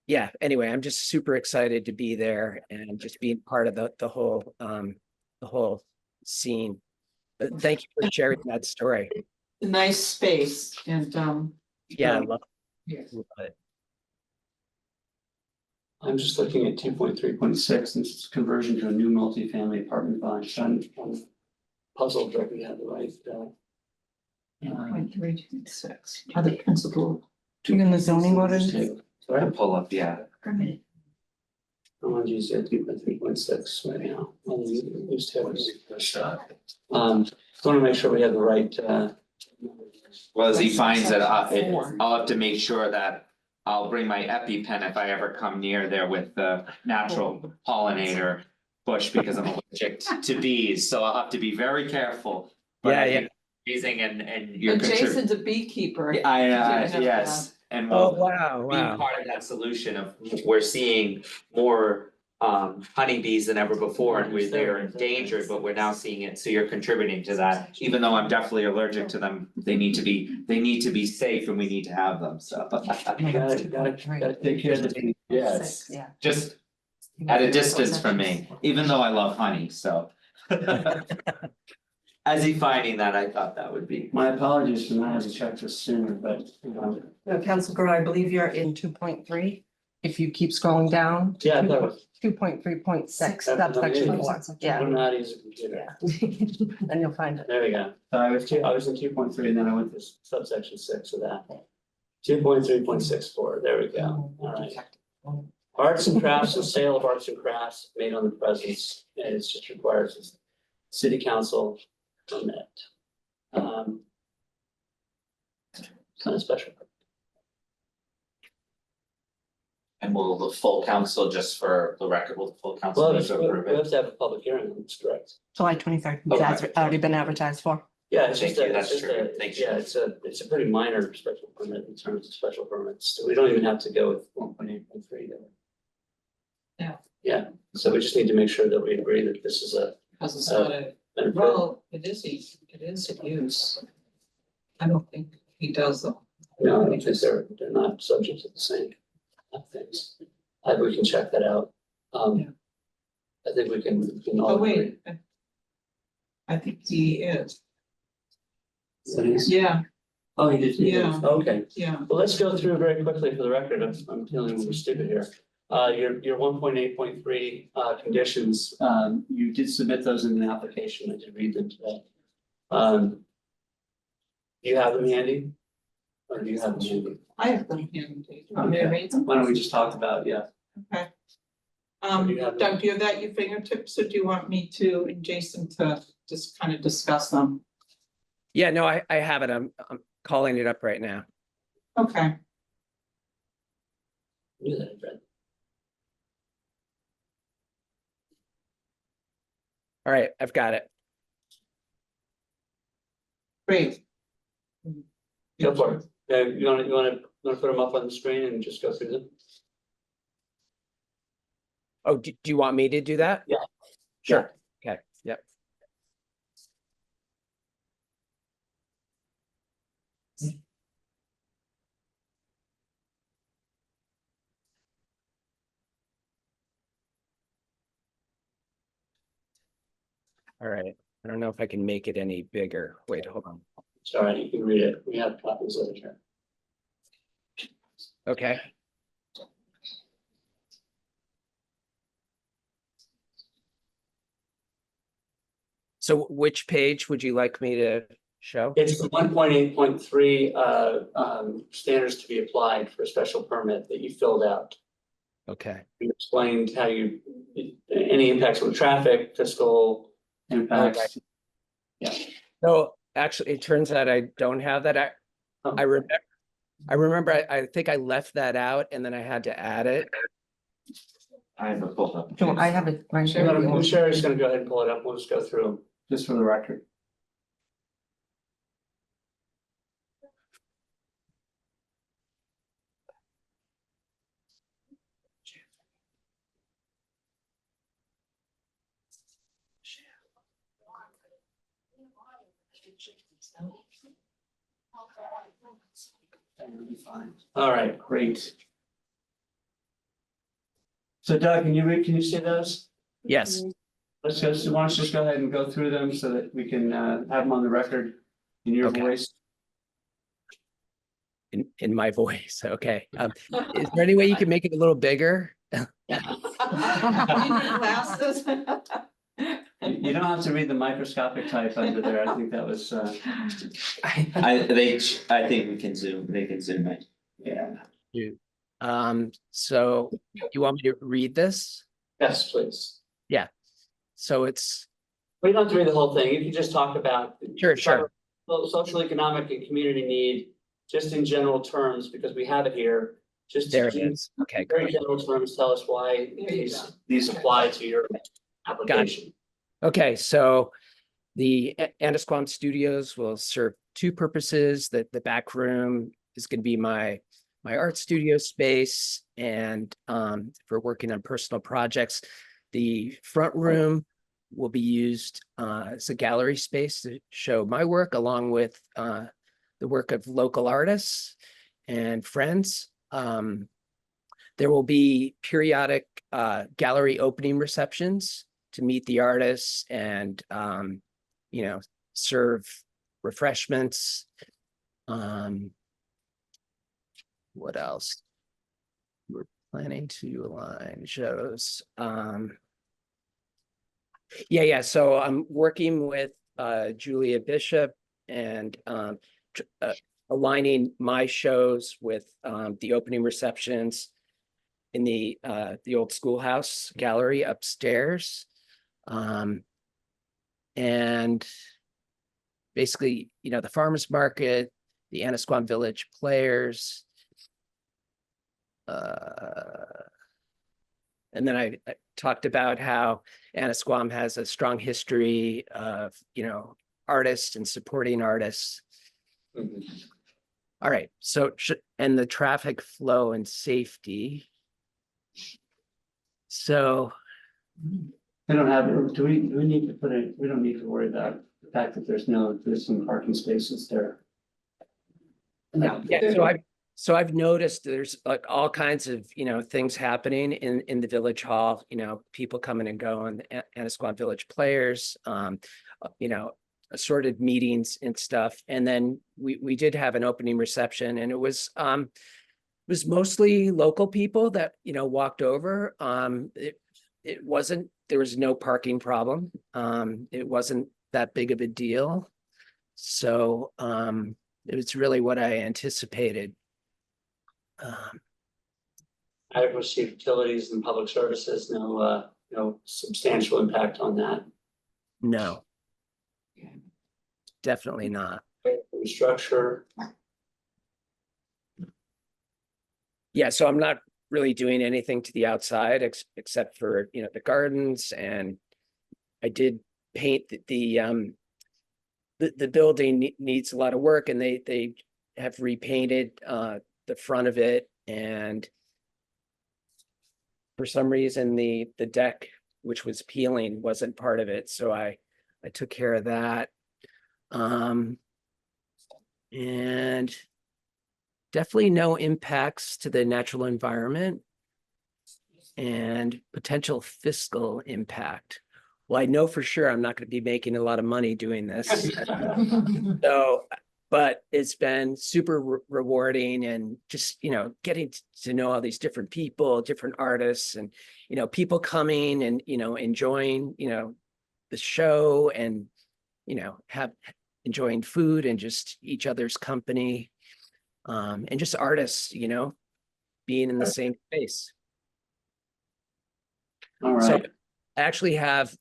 yeah, anyway, I'm just super excited to be there and just being part of the whole scene. But thank you for sharing that story. A nice space and Yeah, I so, love yes. it. I'm just looking at 2.3.6, and it's conversion to a new multifamily apartment building. So I'm puzzled that we have the right. 2.3.6, other principal. In the zoning ordinance? Sorry, I'll pull up, yeah. I'm on GC 2.3.6 right now. Want to make sure we have the right. Well, as he finds it, I'll have to make sure that I'll bring my EpiPen if I ever come near there with the natural pollinator bush, because I'm allergic to bees, so I'll have to be very careful. But Yeah, I yeah. think it's amazing, and you're And Jason's a beekeeper. yes, and Oh, we'll wow, be wow. part of that solution of we're seeing more honeybees than ever before, and they're endangered, but we're now seeing it, so you're contributing to that. Even though I'm definitely allergic to them, they need to be safe, and we need to have them, so. Gotta take care of the bees. Yes, Yeah. just at a distance from me, even though I love honey, so. As he finding that, I thought that would be. My apologies for not having checked this sooner, but No, Council Grow, I believe you're in 2.3. if you keep scrolling down. Yeah, I thought it was, 2.3.6, Six. subsection 4, I yeah, don't know how to use a computer. yeah. And you'll find it. There we go. So I was in 2.3 and then I went to subsection 6 of that. 2.3.64, there we go. All right. Arts and crafts and sale of arts and crafts made on the presence, and it's just requires a city council permit. Kind of special. And will the full council, just for the record, will the full council Well, need to approve we have it? to have a public hearing, that's correct. July 23rd, Okay. it's already been advertised for. Yeah, it's Thank just you, a, that's it's just true. a, Thank you. yeah, it's a pretty minor special permit in terms of special permits. So we don't even have to go with 1.8.3. Yeah. Yeah, so we just need to make sure that we agree that this is a, Because it's not a, an appro- well, it is a use. I don't think he does though. no, because they're not subject to the same things. We can check that out. Yeah. I think we can all Oh, agree. wait. I think he is. So he's- Yeah, Oh, he did. Yeah. Okay. yeah. Well, let's go through very quickly for the record. I'm feeling we're stupid here. Your 1.8.3 conditions, you did submit those in an application. I did read them today. Do you have them handy? Or do you have them handy? I have them here. Want me to read them? Why don't we just talk about, yeah. Okay. Do you have them? Doug, do you have that at your fingertips, or do you want me to, and Jason to just kind of discuss them? Yeah, no, I have it. I'm calling it up right now. Okay, Knew that, Brad. All right, I've got it. great. Go for it. You wanna put them up on the screen and just go through them? Oh, do you want me to do that? Yeah. Sure. Okay, yep. All right, I don't know if I can make it any bigger. Wait, hold on. Sorry, you can read it. We have copies of it here. Okay. So which page would you like me to show? It's the 1.8.3 standards to be applied for a special permit that you filled out. Okay. You explained how any impacts on traffic, fiscal impacts. So actually, it turns out I don't have that. Oh. I remember, I think I left that out and then I had to add it. I have a full up. I have it right here. Sherry's gonna go ahead and pull it up. We'll just go through them, just for the record. All right, great. So Doug, can you see those? Yes, Let's go, so why don't you just go ahead and go through them so that we can have them on the record in your Okay. voice. in my voice. Okay. Is there any way you can make it a little bigger? You need glasses? You don't have to read the microscopic type under there. I think that was, I think we can zoom, they can zoom in. yeah. So you want me to read this? Yes, please. So it's, We don't have to read the whole thing. You can just talk about. Sure. Social, economic and community need, just in general terms, because we have it here. Just there it in is. Okay, very great. general terms, tell us why There you go. these apply to your application. Okay, so the Anasquam Studios will serve two purposes. The back room is going to be my art studio space and for working on personal projects. The front room will be used as a gallery space to show my work along with the work of local artists and friends. There will be periodic gallery opening receptions to meet the artists and, serve refreshments. What else? We're Planning to align shows. Yeah, so I'm working with Julia Bishop and aligning my shows with the opening receptions in the old schoolhouse gallery upstairs. And basically, the farmers market, the Annisquam Village Players. And then I talked about how Annisquam has a strong history of, artists and supporting artists. All right, so and the traffic flow and safety. So I don't have, do we need to put it, we don't need to worry about the fact that there's some parking spaces there. yeah, so I've noticed there's like all kinds of, things happening in the village hall, people coming and going, Annisquam Village Players, assorted meetings and stuff. And then we did have an opening reception, and it was mostly local people that, walked over. It wasn't, there was no parking problem. It wasn't that big of a deal. So it was really what I anticipated. Adequacy of utilities and public services, no substantial impact on that. No. Definitely not. Structure. Yeah, so I'm not really doing anything to the outside except for, the gardens, and I did paint the building needs a lot of work, and they have repainted the front of it, and for some reason the deck, which was peeling, wasn't part of it, so I took care of that. And definitely no impacts to the natural environment and potential fiscal impact. Well, I know for sure I'm not going to be making a lot of money doing this. So, but it's been super rewarding, and just, getting to know all these different people, different artists, and, people coming and, enjoying, the show, and, enjoying food and just each other's company, and just artists, being in the same space. All So right. I actually have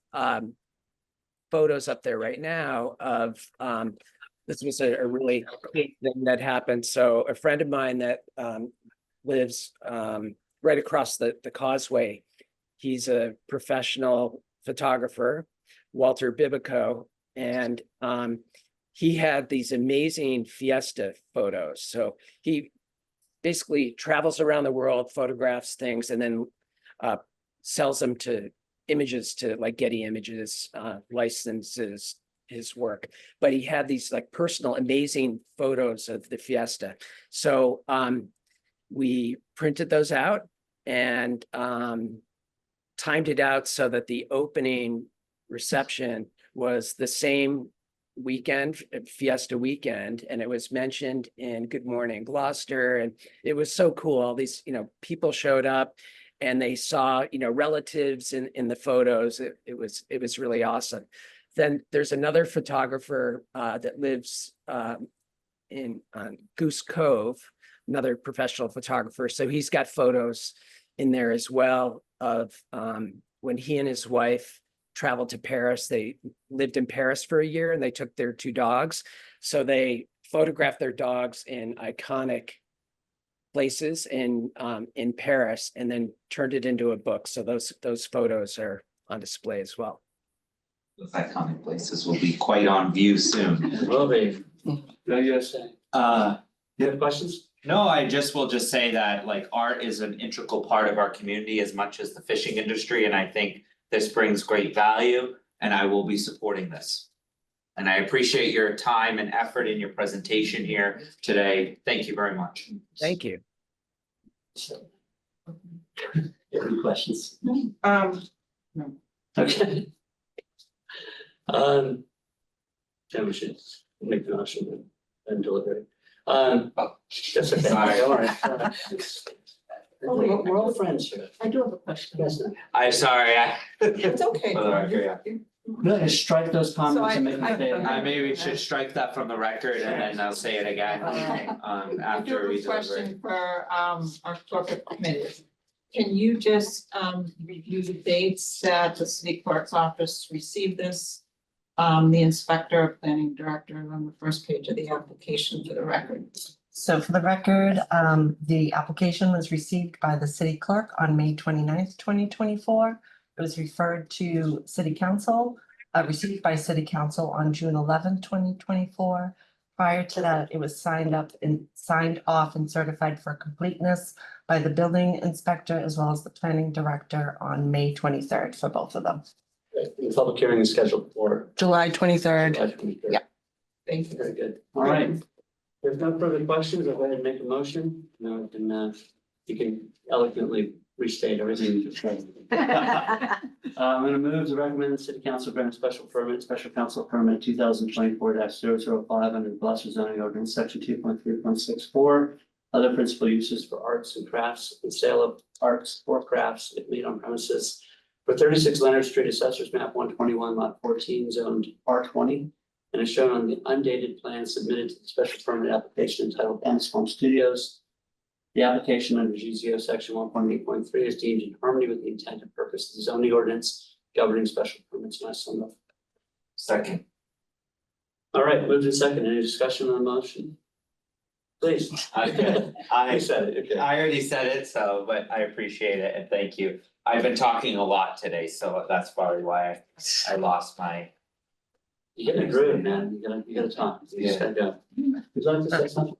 photos up there right now of this was a really big thing that happened. So a friend of mine that lives right across the causeway, he's a professional photographer, Walter Bibico, and he had these amazing fiesta photos. So he basically travels around the world, photographs things, and then sells them to images, to like Getty Images, licenses his work. But he had these like personal, amazing photos of the fiesta. So we printed those out and timed it out so that the opening reception was the same weekend, fiesta weekend, and it was mentioned in Good Morning Gloucester, and it was so cool. All these, people showed up, and they saw, relatives in the photos. It was really awesome. Then there's another photographer that lives in Goose Cove, another professional photographer. So he's got photos in there as well of when he and his wife traveled to Paris. They lived in Paris for a year, and they took their 2 dogs. So they photographed their dogs in iconic places in Paris, and then turned it into a book. So those photos are on display as well. Those iconic places will be quite on view soon. It will be. No, you say. You have questions? No, I will just say that like art is an integral part of our community as much as the fishing industry, and I think this brings great value, and I will be supporting this. And I appreciate your time and effort in your presentation here today. Thank you very much. Thank you. So, any questions? No. Okay. Then we should make the motion and deliberate. That's okay. Sorry. All right. We're all friends here. I do have a question. Yes, ma'am. I'm sorry, It's okay. For the record, yeah. No, just strike those comments and make them I- stay. I maybe should strike that from the record and then I'll say it again, I do after have we a deliver. question for our corporate committee. Can you just review the dates that the city clerk's office received this? The inspector, planning director, on the first page of the application for the record. So for the record, the application was received by the city clerk on May 29th, 2024. It was referred to city council, received by city council on June 11th, 2024. Prior to that, it was signed off and certified for completeness by the building inspector as well as the planning director on May 23rd for both of them. The public hearing is scheduled for. July 23rd. July 23rd. Yeah. Thank you. Very good. All right. If there's no further questions, I'll go ahead and make a motion. No, you can eloquently restate everything you just said. I'm gonna move to recommend the city council grant special council permit 2024-005 under Gloucester zoning ordinance section 2.3.64. Other principal uses for arts and crafts and sale of arts or crafts if made on premises for 36 Leonard Street, Assessors Map 121, Lot 14, zoned R20, and is shown on the undated plan submitted to the special permit application entitled Swamp Studios. The application under GZO section 1.8.3 is deemed in harmony with the intent and purpose of the zoning ordinance governing special permits. And I so move. Second. All right, moved in second. Any discussion on the motion? Please. Okay, I said it, okay. I already said it, so, but I appreciate it and thank you. I've been talking a lot today, so that's probably why I lost my. You get in a groove, man. You gotta talk. You just gotta go. Would you like to say something?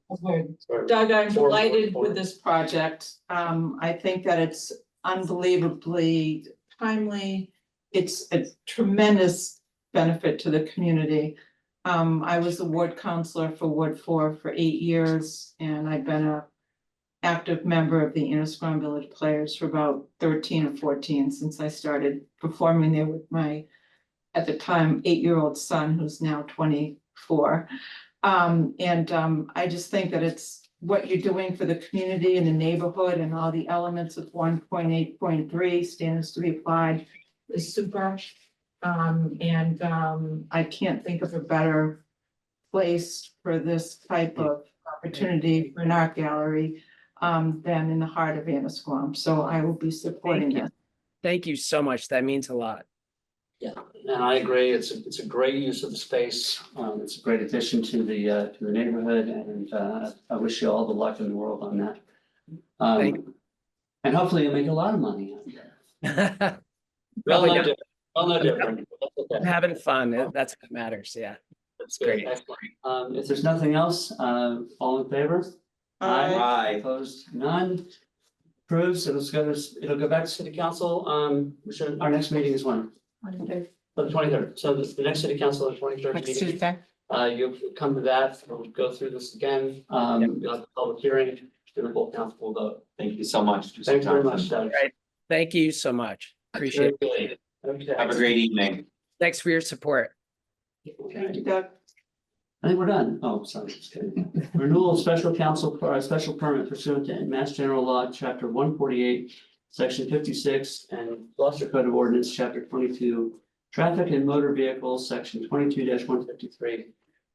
Or- Doug, I'm Four, delighted four. with this project. I think that it's unbelievably timely. It's a tremendous benefit to the community. I was the ward counselor for Ward 4 for 8 years, and I've been a active member of the Ennisquam Village Players for about 13 or 14 since I started performing there with my, at the time, 8-year-old son, who's now 24. I just think that it's what you're doing for the community and the neighborhood and all the elements of 1.8.3 standards to be applied is super. I can't think of a better place for this type of opportunity for an art gallery than in the heart of Ennisquam. So I will be supporting Thank you. it. Thank you so much. That means a lot. Yeah, and I agree. It's a great use of the space. It's a great addition to the neighborhood, and I wish you all the luck in the world on that. Thank And hopefully you'll make a lot of money out there. Well, Probably no not. different. Well, no different. That's okay. Having fun. That's what matters. Yeah. That's great. Excellent. If there's nothing else, all in favor? Aye. Opposed, none. Approves, it'll go back to city council, our next meeting is when? The 23rd, so the next city council, the 23rd Next meeting. Tuesday. You'll come to that, we'll go through this again, you'll have a public hearing, then the whole council will vote. Thank you so much. Thanks very much, Doug. Right. Thank you so much. Appreciate it. Okay. Have a great evening. Thanks for your support. Thank you, Doug. I think we're done. Oh, sorry. Just kidding. Renewal of special council, special permit pursuant to Mass General Law, Chapter 148, Section 56, and Gloucester Code of Ordinance, Chapter 22, Traffic and Motor Vehicles, Section 22-153,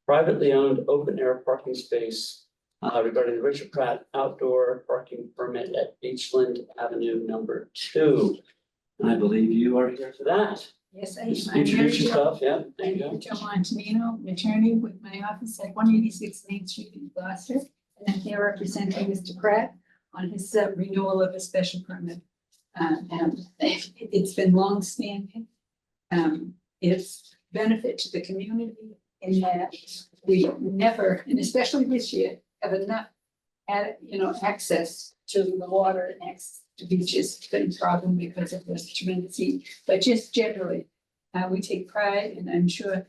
privately owned open air parking space regarding the Richard Pratt outdoor parking permit at Beachland Avenue number 2. And I believe you are here for that. Yes, I am. Just I'm here introduce to- yourself, yeah, there you I'm go. Joe Montanino, attorney with my office at 186 Main Street in Gloucester. And I'm here representing Mr. Pratt on his renewal of a special permit. And it's been long-standing. It's benefit to the community in that we never, and especially this year, have enough access to the water and access to beaches. It's been a problem because of this tremendous heat, but just generally, we take pride, and I'm sure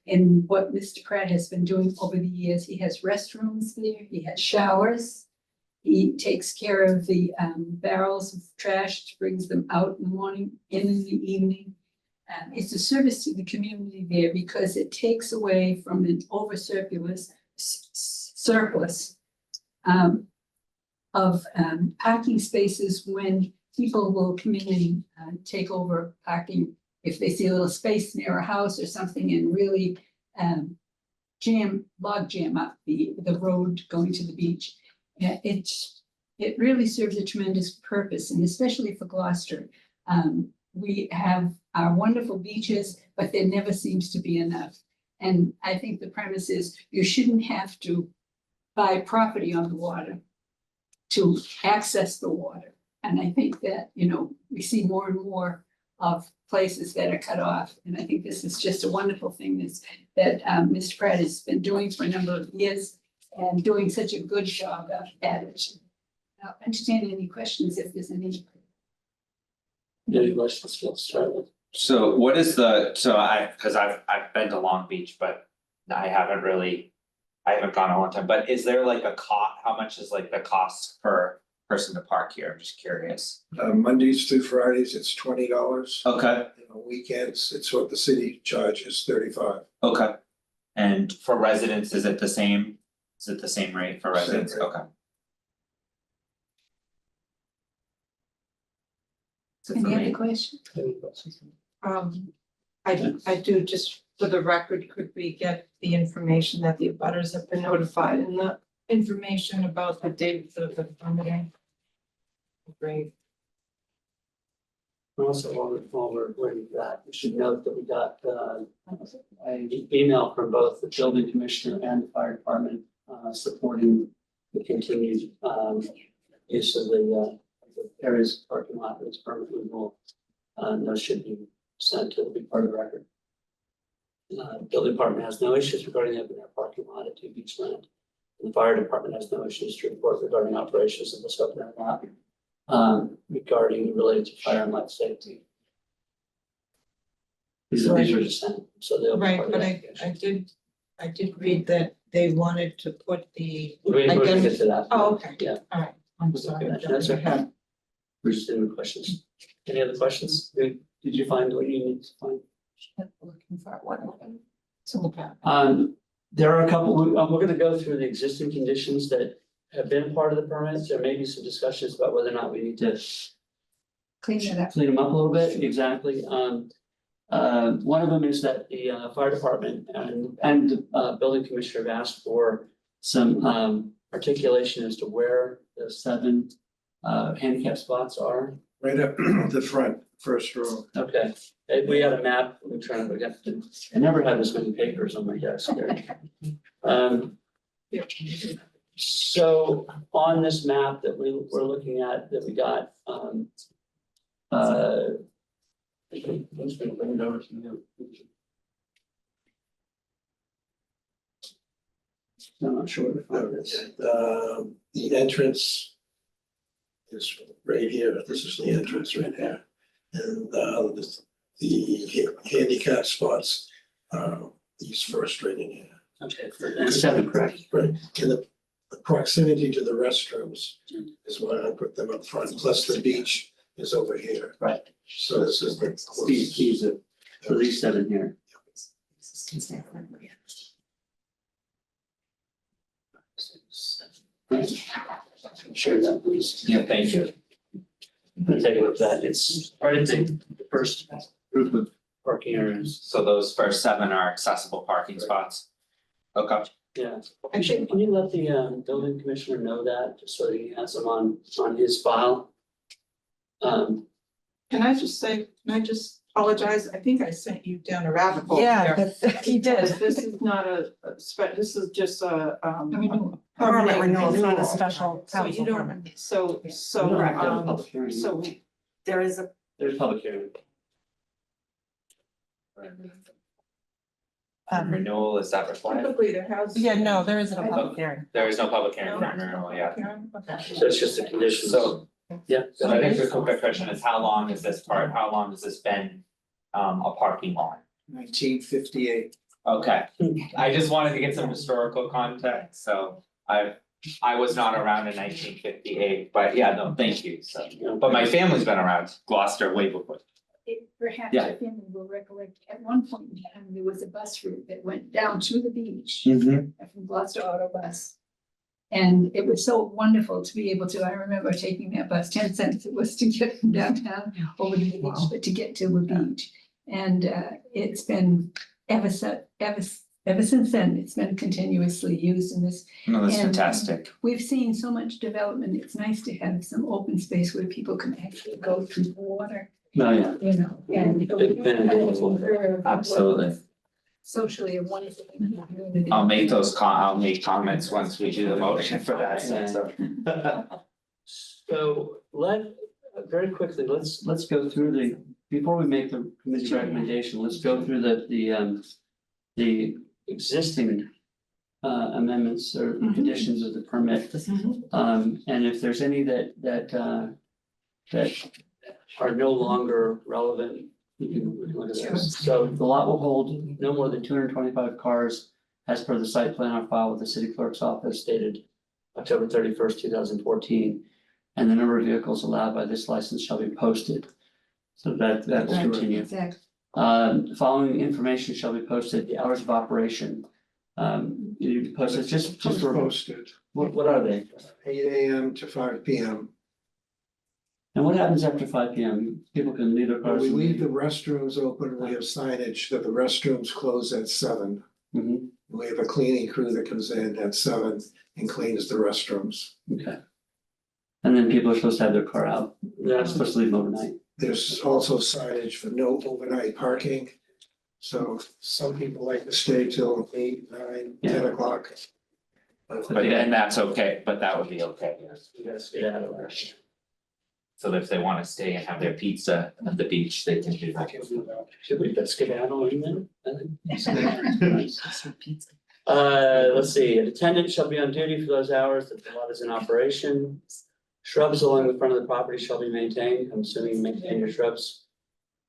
in what Mr. Pratt has been doing over the years. He has restrooms there, he has showers. He takes care of the barrels of trash, brings them out in the morning, in the evening. It's a service to the community there because it takes away from an surplus of parking spaces when people will come in and take over parking. If they see a little space near a house or something and really log jam up the road going to the beach. It really serves a tremendous purpose, and especially for Gloucester. We have our wonderful beaches, but there never seems to be enough. And I think the premise is you shouldn't have to buy property on the water to access the water. And I think that, we see more and more of places that are cut off. And I think this is just a wonderful thing that Mr. Pratt has been doing for a number of years and doing such a good job at it. I'll entertain any questions if there's any. Any questions, let's start with. So what is because I've been to Long Beach, but I haven't gone in a long time, but is there like a cost, how much is like the cost per person to park here? I'm just curious. Mondays through Fridays, it's $20. Okay, Weekends, it's what the city charges, $35. okay. And for residents, is it the same? Is it the same rate for Same residents? rate. Okay. So for Any other me, questions? Any questions? I do, just for the record, could we get the information that the abutters have been notified and the information about the dates of the permitting? Great. Also, while we're waiting for that, we should note that we got an email from both the building commissioner and the fire department supporting the continued use of the areas parking lot that's permanently moved. Those should be sent to be part of the record. Building department has no issues regarding the open air parking lot at 2 Beach Land. The fire department has no issues to report regarding operations of this open air lot. Regarding related to fire and life safety. These are just sent, so they'll. be Right, part of but the I application. did read that they wanted to put the. We're going to get to that. Oh, okay. Yeah. All right, I'm sorry. Okay, that's okay. We're just doing questions. Any other questions? Did you find what you need to find? Looking for one. It's in the back. There are a couple, we're gonna go through the existing conditions that have been part of the permits. There may be some discussions about whether or not we need to Clean that up. clean them up a little bit, exactly. One of them is that the fire department and the building commissioner have asked for some articulation as to where the 7 handicap spots are. Right up the front, first row. Okay, we had a map, we're trying to get to, I never had this many papers on my desk there. So on this map that we're looking at, that we got, I'm just gonna bring it over to you. I'm not sure if I this. The entrance is right here. This is the entrance right here. And the handicap spots, these first right in here. Okay, and 7, correct? Right, and the proximity to the restrooms is why I put them up front, plus the beach is over here. Right. So this is the. These are, so these 7 here. Share that, please. yeah, thank you. Let's take a look at that. It's right at the first group of parking areas. So those first 7 are accessible parking spots. Okay. Yeah, actually, can you let the building commissioner know that, just so he has them on his file? Can I just apologize? I think I sent you down a rabbit hole. Yeah, there. but he did. This is not this is just a Permit permanent renewal, it's not a renewal. special So you council don't, permit. so, We don't have to have a public hearing. so There is a, There's public hearing. Renewal, is that required? typically there has. yeah, no, there isn't a public hearing. There is no public hearing No. for renewal, yeah. Okay. So it's just a condition. So- Yeah. So I think the quick question is, how long has this been a parking lot? 1958. Okay, I just wanted to get some historical context, so I was not around in 1958, but yeah, no, thank you, so. But my family's been around Gloucester way before. Perhaps Yeah. your family will recollect, at one point in time, there was a bus route that went down to the beach Mm-hmm. from Gloucester Auto Bus. And it was so wonderful to be able to, I remember taking that bus, 10 cents it was to get from downtown over to the beach, Wow. but to get to the beach. And it's been ever since then, it's been continuously used in this. No, that's And, fantastic. We've seen so much development. It's nice to have some open space where people can actually go through the water, No, yeah, you know, and. Big fan. Absolutely. Socially a wonderful thing in the community. I'll make comments once we do the motion for that, so. so very quickly, let's go through before we make the committee recommendation, let's go through the existing amendments or conditions of the permit. And if there's any that are no longer relevant, we can look at those. So the lot will hold no more than 225 cars as per the site plan on file with the city clerk's office dated October 31st, 2014. And the number of vehicles allowed by this license shall be posted. So that will continue. Exactly. Following information shall be posted, the hours of operation. You post it just for, Posted, what are they? 8 AM to 5 PM. And what happens after 5 PM? People can leave their When cars. we and leave the restrooms open, we have signage that the restrooms close at 7. Mhm, We have a cleaning crew that comes in at 7 and cleans the restrooms. okay. And then people are supposed to have their car out. They're not supposed to leave them overnight. There's also signage for no overnight parking. So some people like to stay till 8, 9, 10 o'clock. But then that's okay, but that would be okay, yes. You guys get out of there. So if they wanna stay and have their pizza at the beach, they can do that. Should we just get out on then? Just repeats. Let's see, an attendant shall be on duty for those hours that the lot is in operation. Shrubs along the front of the property shall be maintained. I'm assuming you maintain your shrubs.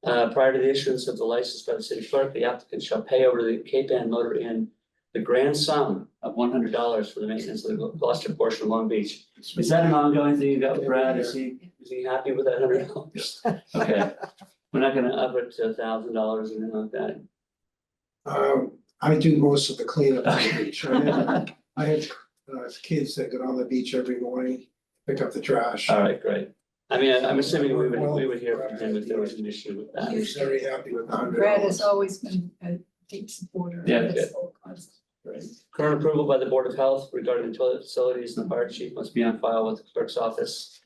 Prior to the issuance of the license by the city clerk, the applicant shall pay over to the Cape Ann Motor Inn the grand sum of $100 for the maintenance of the Gloucester portion of Long Beach. Is that an ongoing thing you got with Brad? Is he happy with that $100? Okay, we're not gonna up it to $1,000 or anything like that. I do most of the cleanup on the beach. I had kids that get on the beach every morning, pick up the trash. All right, great. I mean, I'm assuming we would hear from him if there was an issue with I that. was very happy with the $100. Brad has always been a deep supporter of Yeah, this good. whole concept. Right. Current approval by the Board of Health regarding the toilet facilities and the fire chief must be on file with the clerk's office.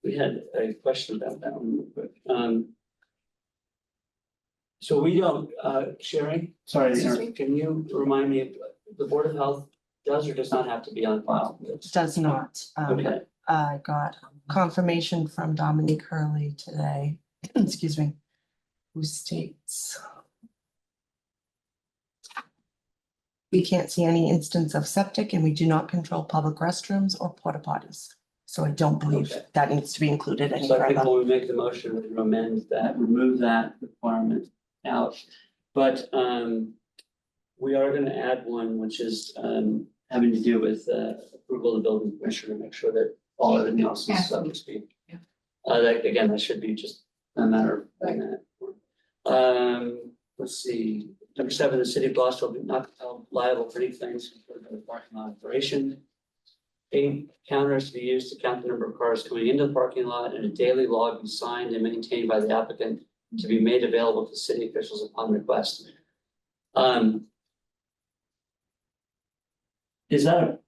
We had a question about that one real quick. So we don't, Sherry, sorry, to interrupt. Can you remind me, the Board of Health does or does not have to be on file? Does not. Okay, I got confirmation from Dominique Hurley today, excuse me, who states we can't see any instance of septic and we do not control public restrooms or porta potties. So I don't believe Okay. that needs to be included any so I think further. when we make the motion, we amend that, remove that requirement out. But we are gonna add one, which is having to do with approval of the building commissioner, to make sure that all everything else is up to speed. Yeah. That again, that should be just a matter of doing that. Let's see, number 7, the city of Gloucester will be not held liable for any claims for the parking lot operation. 8, counters to be used to count the number of cars coming into the parking lot, and a daily log be signed and maintained by the applicant to be made available to city officials upon request. Is that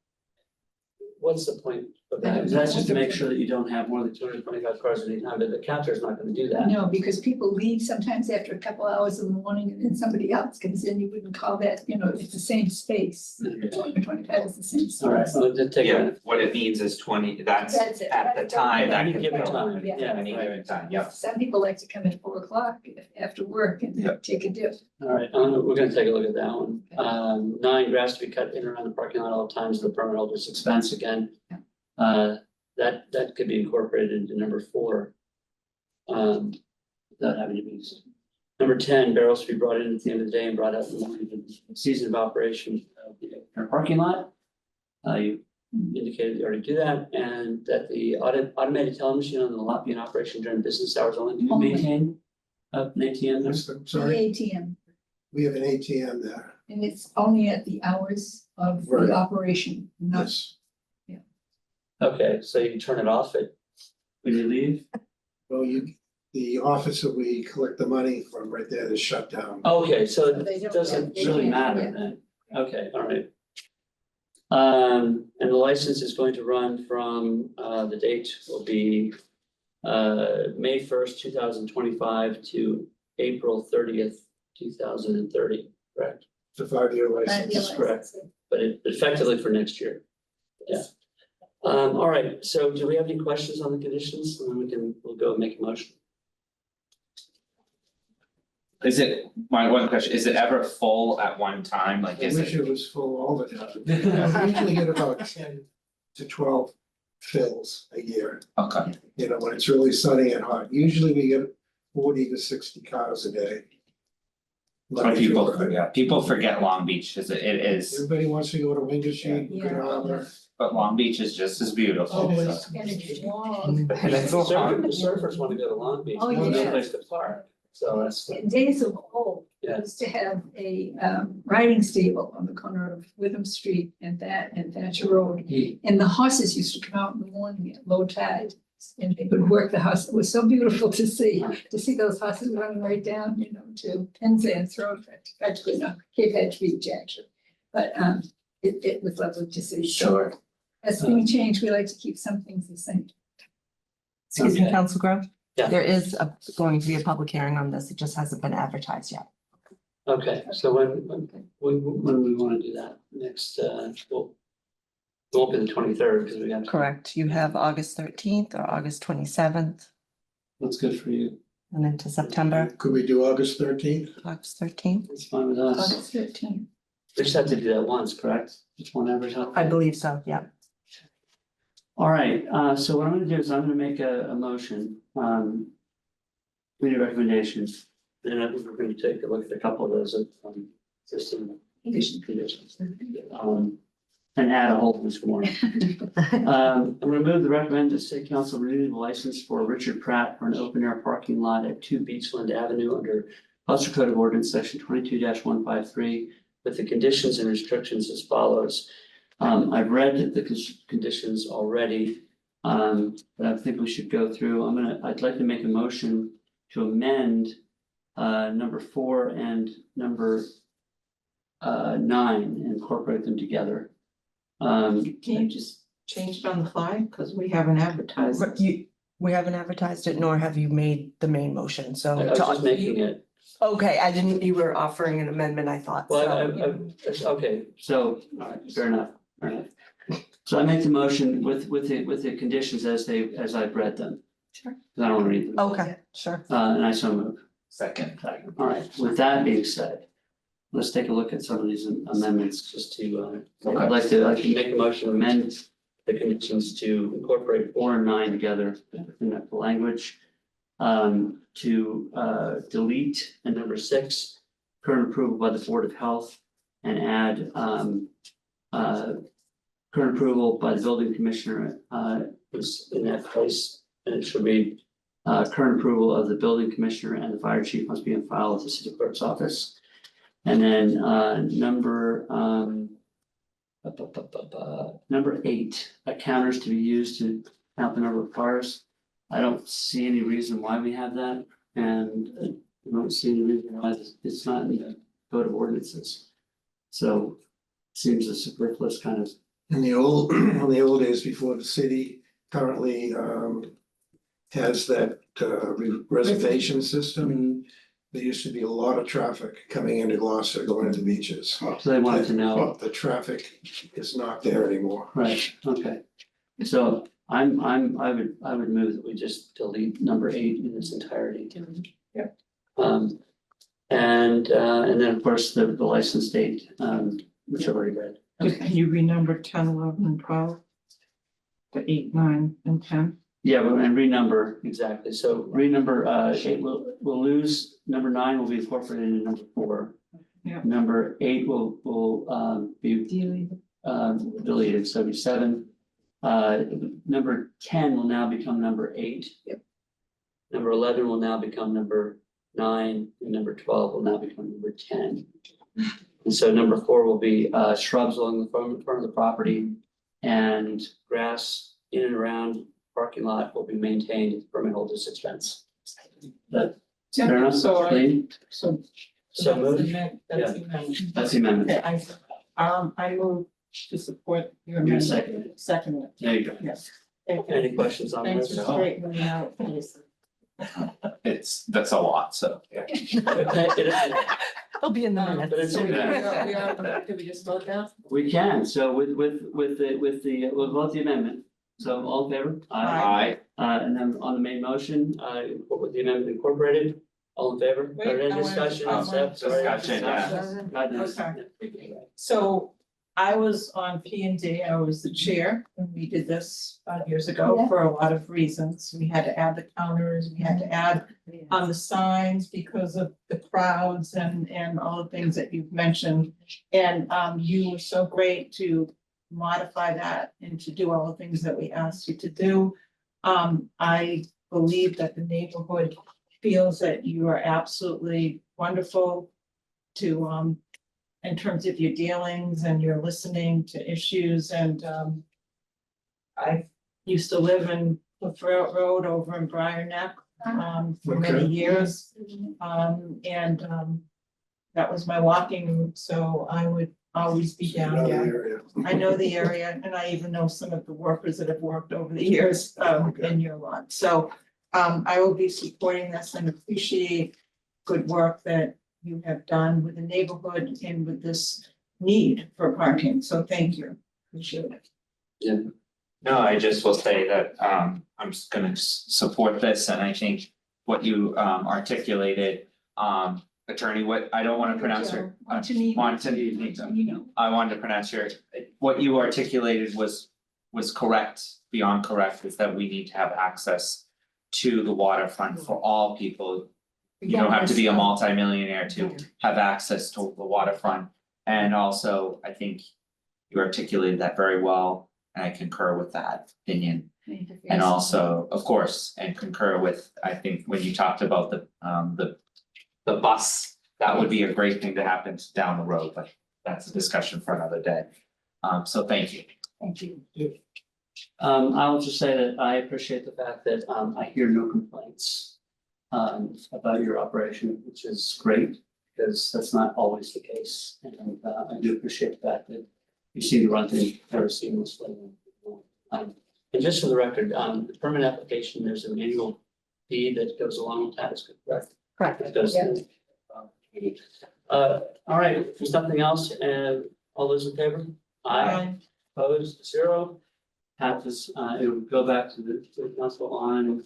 what's the point of that? Is that just to make sure that you don't have more than 225 cars at any time, but the counter is not gonna do that? No, because people leave sometimes after a couple hours in the morning and then somebody else comes in, you wouldn't call that, you know, it's the same space. Okay. 25 is the same space. All right, so just take Yeah, it. what it means is 20, that's That's it. at the time, that Any can given go. time, yeah. Any given time, yeah. Some people like to come at 4 o'clock after work and Yep. take a dip. All right, we're gonna take a look at that one. 9, grass to be cut in around the parking lot all times at the permit holder's expense again. That could be incorporated into number 4. Without having to be. Number 10, barrels to be brought in at the end of the day and brought out in the morning of the season of operation of the parking lot. You indicated you already do that, and that the automated teller machine on the lot be in operation during business hours only. Do you Only. maintain an ATM there? I'm The sorry, ATM. we have an ATM there. And it's only at the hours of Right. the operation, not Yes. Okay, so you turn it off when you leave? Well, the office that we collect the money from right there is shut down. Okay, so They it don't- doesn't they really can't, matter yeah. then. Okay, all right. And the license is going to run from, the date will be May 1st, 2025 to April 30th, 2030, correct? It's a 5-year license. That's correct. But effectively for next year. Yeah. All right, so do we have any questions on the conditions? And then we'll go and make a motion. Is it, my one question, is it ever full at one time? Like, I is wish it? it was full all the time. We usually get about 10 to 12 fills a year, Okay, you know, when it's really sunny and hot. Usually we get 40 to 60 cars a day. but people forget Long Beach, is it is, Everybody wants to go to Wintersheen, Yeah. Good Harbor. but Long Beach is just as beautiful. Always. And it's long. And it's so hot. The surfers want to go to Long Beach, Oh, there's no yeah. place to park, so that's. In days of old, Yeah. used to have a riding stable on the corner of Witham Street and Thatcher Road. And the horses used to come out in the morning at low tide. And they would work the horse. It was so beautiful to see those horses running right down, you know, to Penzance Road, practically not Cape Hatch Beach actually. But it was lovely to see. So as things change, we like to keep some things the same. Excuse me, Okay. Council Grove? Yeah. There is going to be a public hearing on this. It just hasn't been advertised yet. Okay, so when we want to do that next, well, it won't be the 23rd because we got. Correct. You have August 13th or August 27th What's good for you? and into September, Could we do August 13th? August 13th. It's fine with us. August 13. We just have to do that once, correct? Just one advertise. I believe so, yeah. All right, so what I'm gonna do is I'm gonna make a motion, committee recommendations. And I think we're gonna take a look at a couple of those, system conditions. And add a whole bunch more. I'm gonna move the recommended city council renew the license for Richard Pratt for an open air parking lot at 2 Beachland Avenue under Gloucester Code of Ordinance, section 22-153, with the conditions and restrictions as follows. I've read the conditions already, but I think we should go through. I'd like to make a motion to amend number 4 and number 9, and incorporate them together. Can you just change it on the fly? Because we haven't advertised. But we haven't advertised it, nor have you made the main motion, so. I was just making it, Okay, I didn't, you were offering an amendment, I thought, well, so. okay, so, all right, fair enough. So I make the motion with the conditions as I've read them. Sure. 'Cause I don't read them. Okay, sure. And I so move. Second. All right, with that being said, let's take a look at some of these amendments just to, I'd like to make a motion to amend the conditions to incorporate 4 and 9 together in the language. To delete and number 6, current approval by the Board of Health, and add current approval by the building commissioner is in that place, and it should be current approval of the building commissioner and the fire chief must be in file with the city clerk's office. And then number 8, counters to be used to count the number of cars. I don't see any reason why we have that, and I don't see any reason why it's not in the code of ordinances. So it seems a superfluous kind of. In the old, in the old days before the city currently has that reservation system, there used to be a lot of traffic coming into Gloucester, going to the beaches. So they wanted to know. But the traffic is not there anymore. Right, okay. So I would move that we just delete number 8 in its entirety. Yeah. And then, of course, the license date, which I've already read. Can you renumber 10, 11, and 12? To 8, 9, and 10? Yeah, and renumber, exactly. So renumber 8 will lose, number 9 will be incorporated into number 4. Yeah. Number 8 will be deleted, so it'll be 7. Number 10 will now become number 8. Yep. Number 11 will now become number 9, and number 12 will now become number 10. And so number 4 will be shrubs along the front of the property and grass in and around parking lot will be maintained at the permit holder's expense. That fair enough, So clean? So. So that's moved. the amendment. That's the amendment. Okay, I move to support your You're amendment. Second. There you go. Yes. Thank you. Any questions on Thanks this? for straightening me out, please. That's a lot, so. It'll be in the Um, But minutes. it's in there. Can we just vote now? We can, so with we'll vote the amendment. So all in favor? Aye. And then on the main motion, with the amendment incorporated, all in favor? Wait, Or any I wanna- discussion? I wanna- Sorry. Discussion, yeah. Goodness. Okay. So I was on P&D, I was the chair, and we did this 5 years ago for a lot of reasons. We had to add the counters, we had to add on the signs because of the crowds and all the things that you've mentioned. And you were so great to modify that and to do all the things that we asked you to do. I believe that the neighborhood feels that you are absolutely wonderful to in terms of your dealings and your listening to issues and I used to live in Cliff Road over in Briar Neck for many Okay. years. That was my walking route, so I would always be down Another there. area. I know the area and I even know some of the workers that have worked over the years in your lot. So I will be supporting this and appreciate good work that you have done with the neighborhood and with this need for parking. So thank you. Appreciate it. No, I just will say that I'm just gonna support this and I think what you articulated, attorney, what, I don't wanna pronounce your. Montanini. I wanted to pronounce your, what you articulated was correct, beyond correct, is that we need to have access to the waterfront for all people. You don't have to be a multimillionaire to have access to the waterfront. And also, I think you articulated that very well, and I concur with that opinion. And also, of course, and concur with, I think, when you talked about the bus, that would be a great thing to happen down the road, but that's a discussion for another day. So thank you. Thank you. I'll just say that I appreciate the fact that I hear no complaints about your operation, which is great, because that's not always the case. And I do appreciate the fact that you seem to run things very seamlessly. And just for the record, the permit application, there's an annual fee that goes along with that, is correct? Correct. That goes to- all right, if there's nothing else, all those in favor? Opposed, 0. Passes, it will go back to the council on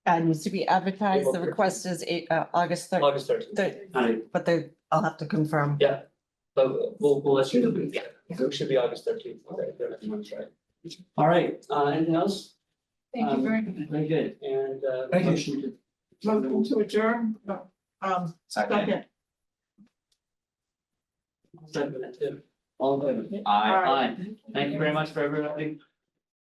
Needs to be advertised. The request is August third, August 13th. but I'll have to confirm. Yeah, but we'll let you know. Yeah, it should be August 13th. Okay, that's right. All right, anything else? Thank you very much. Very good, and Thank you. motion to. Motion to adjourn. Second. Second, all in favor? Aye. Aye. Thank you very much for everybody.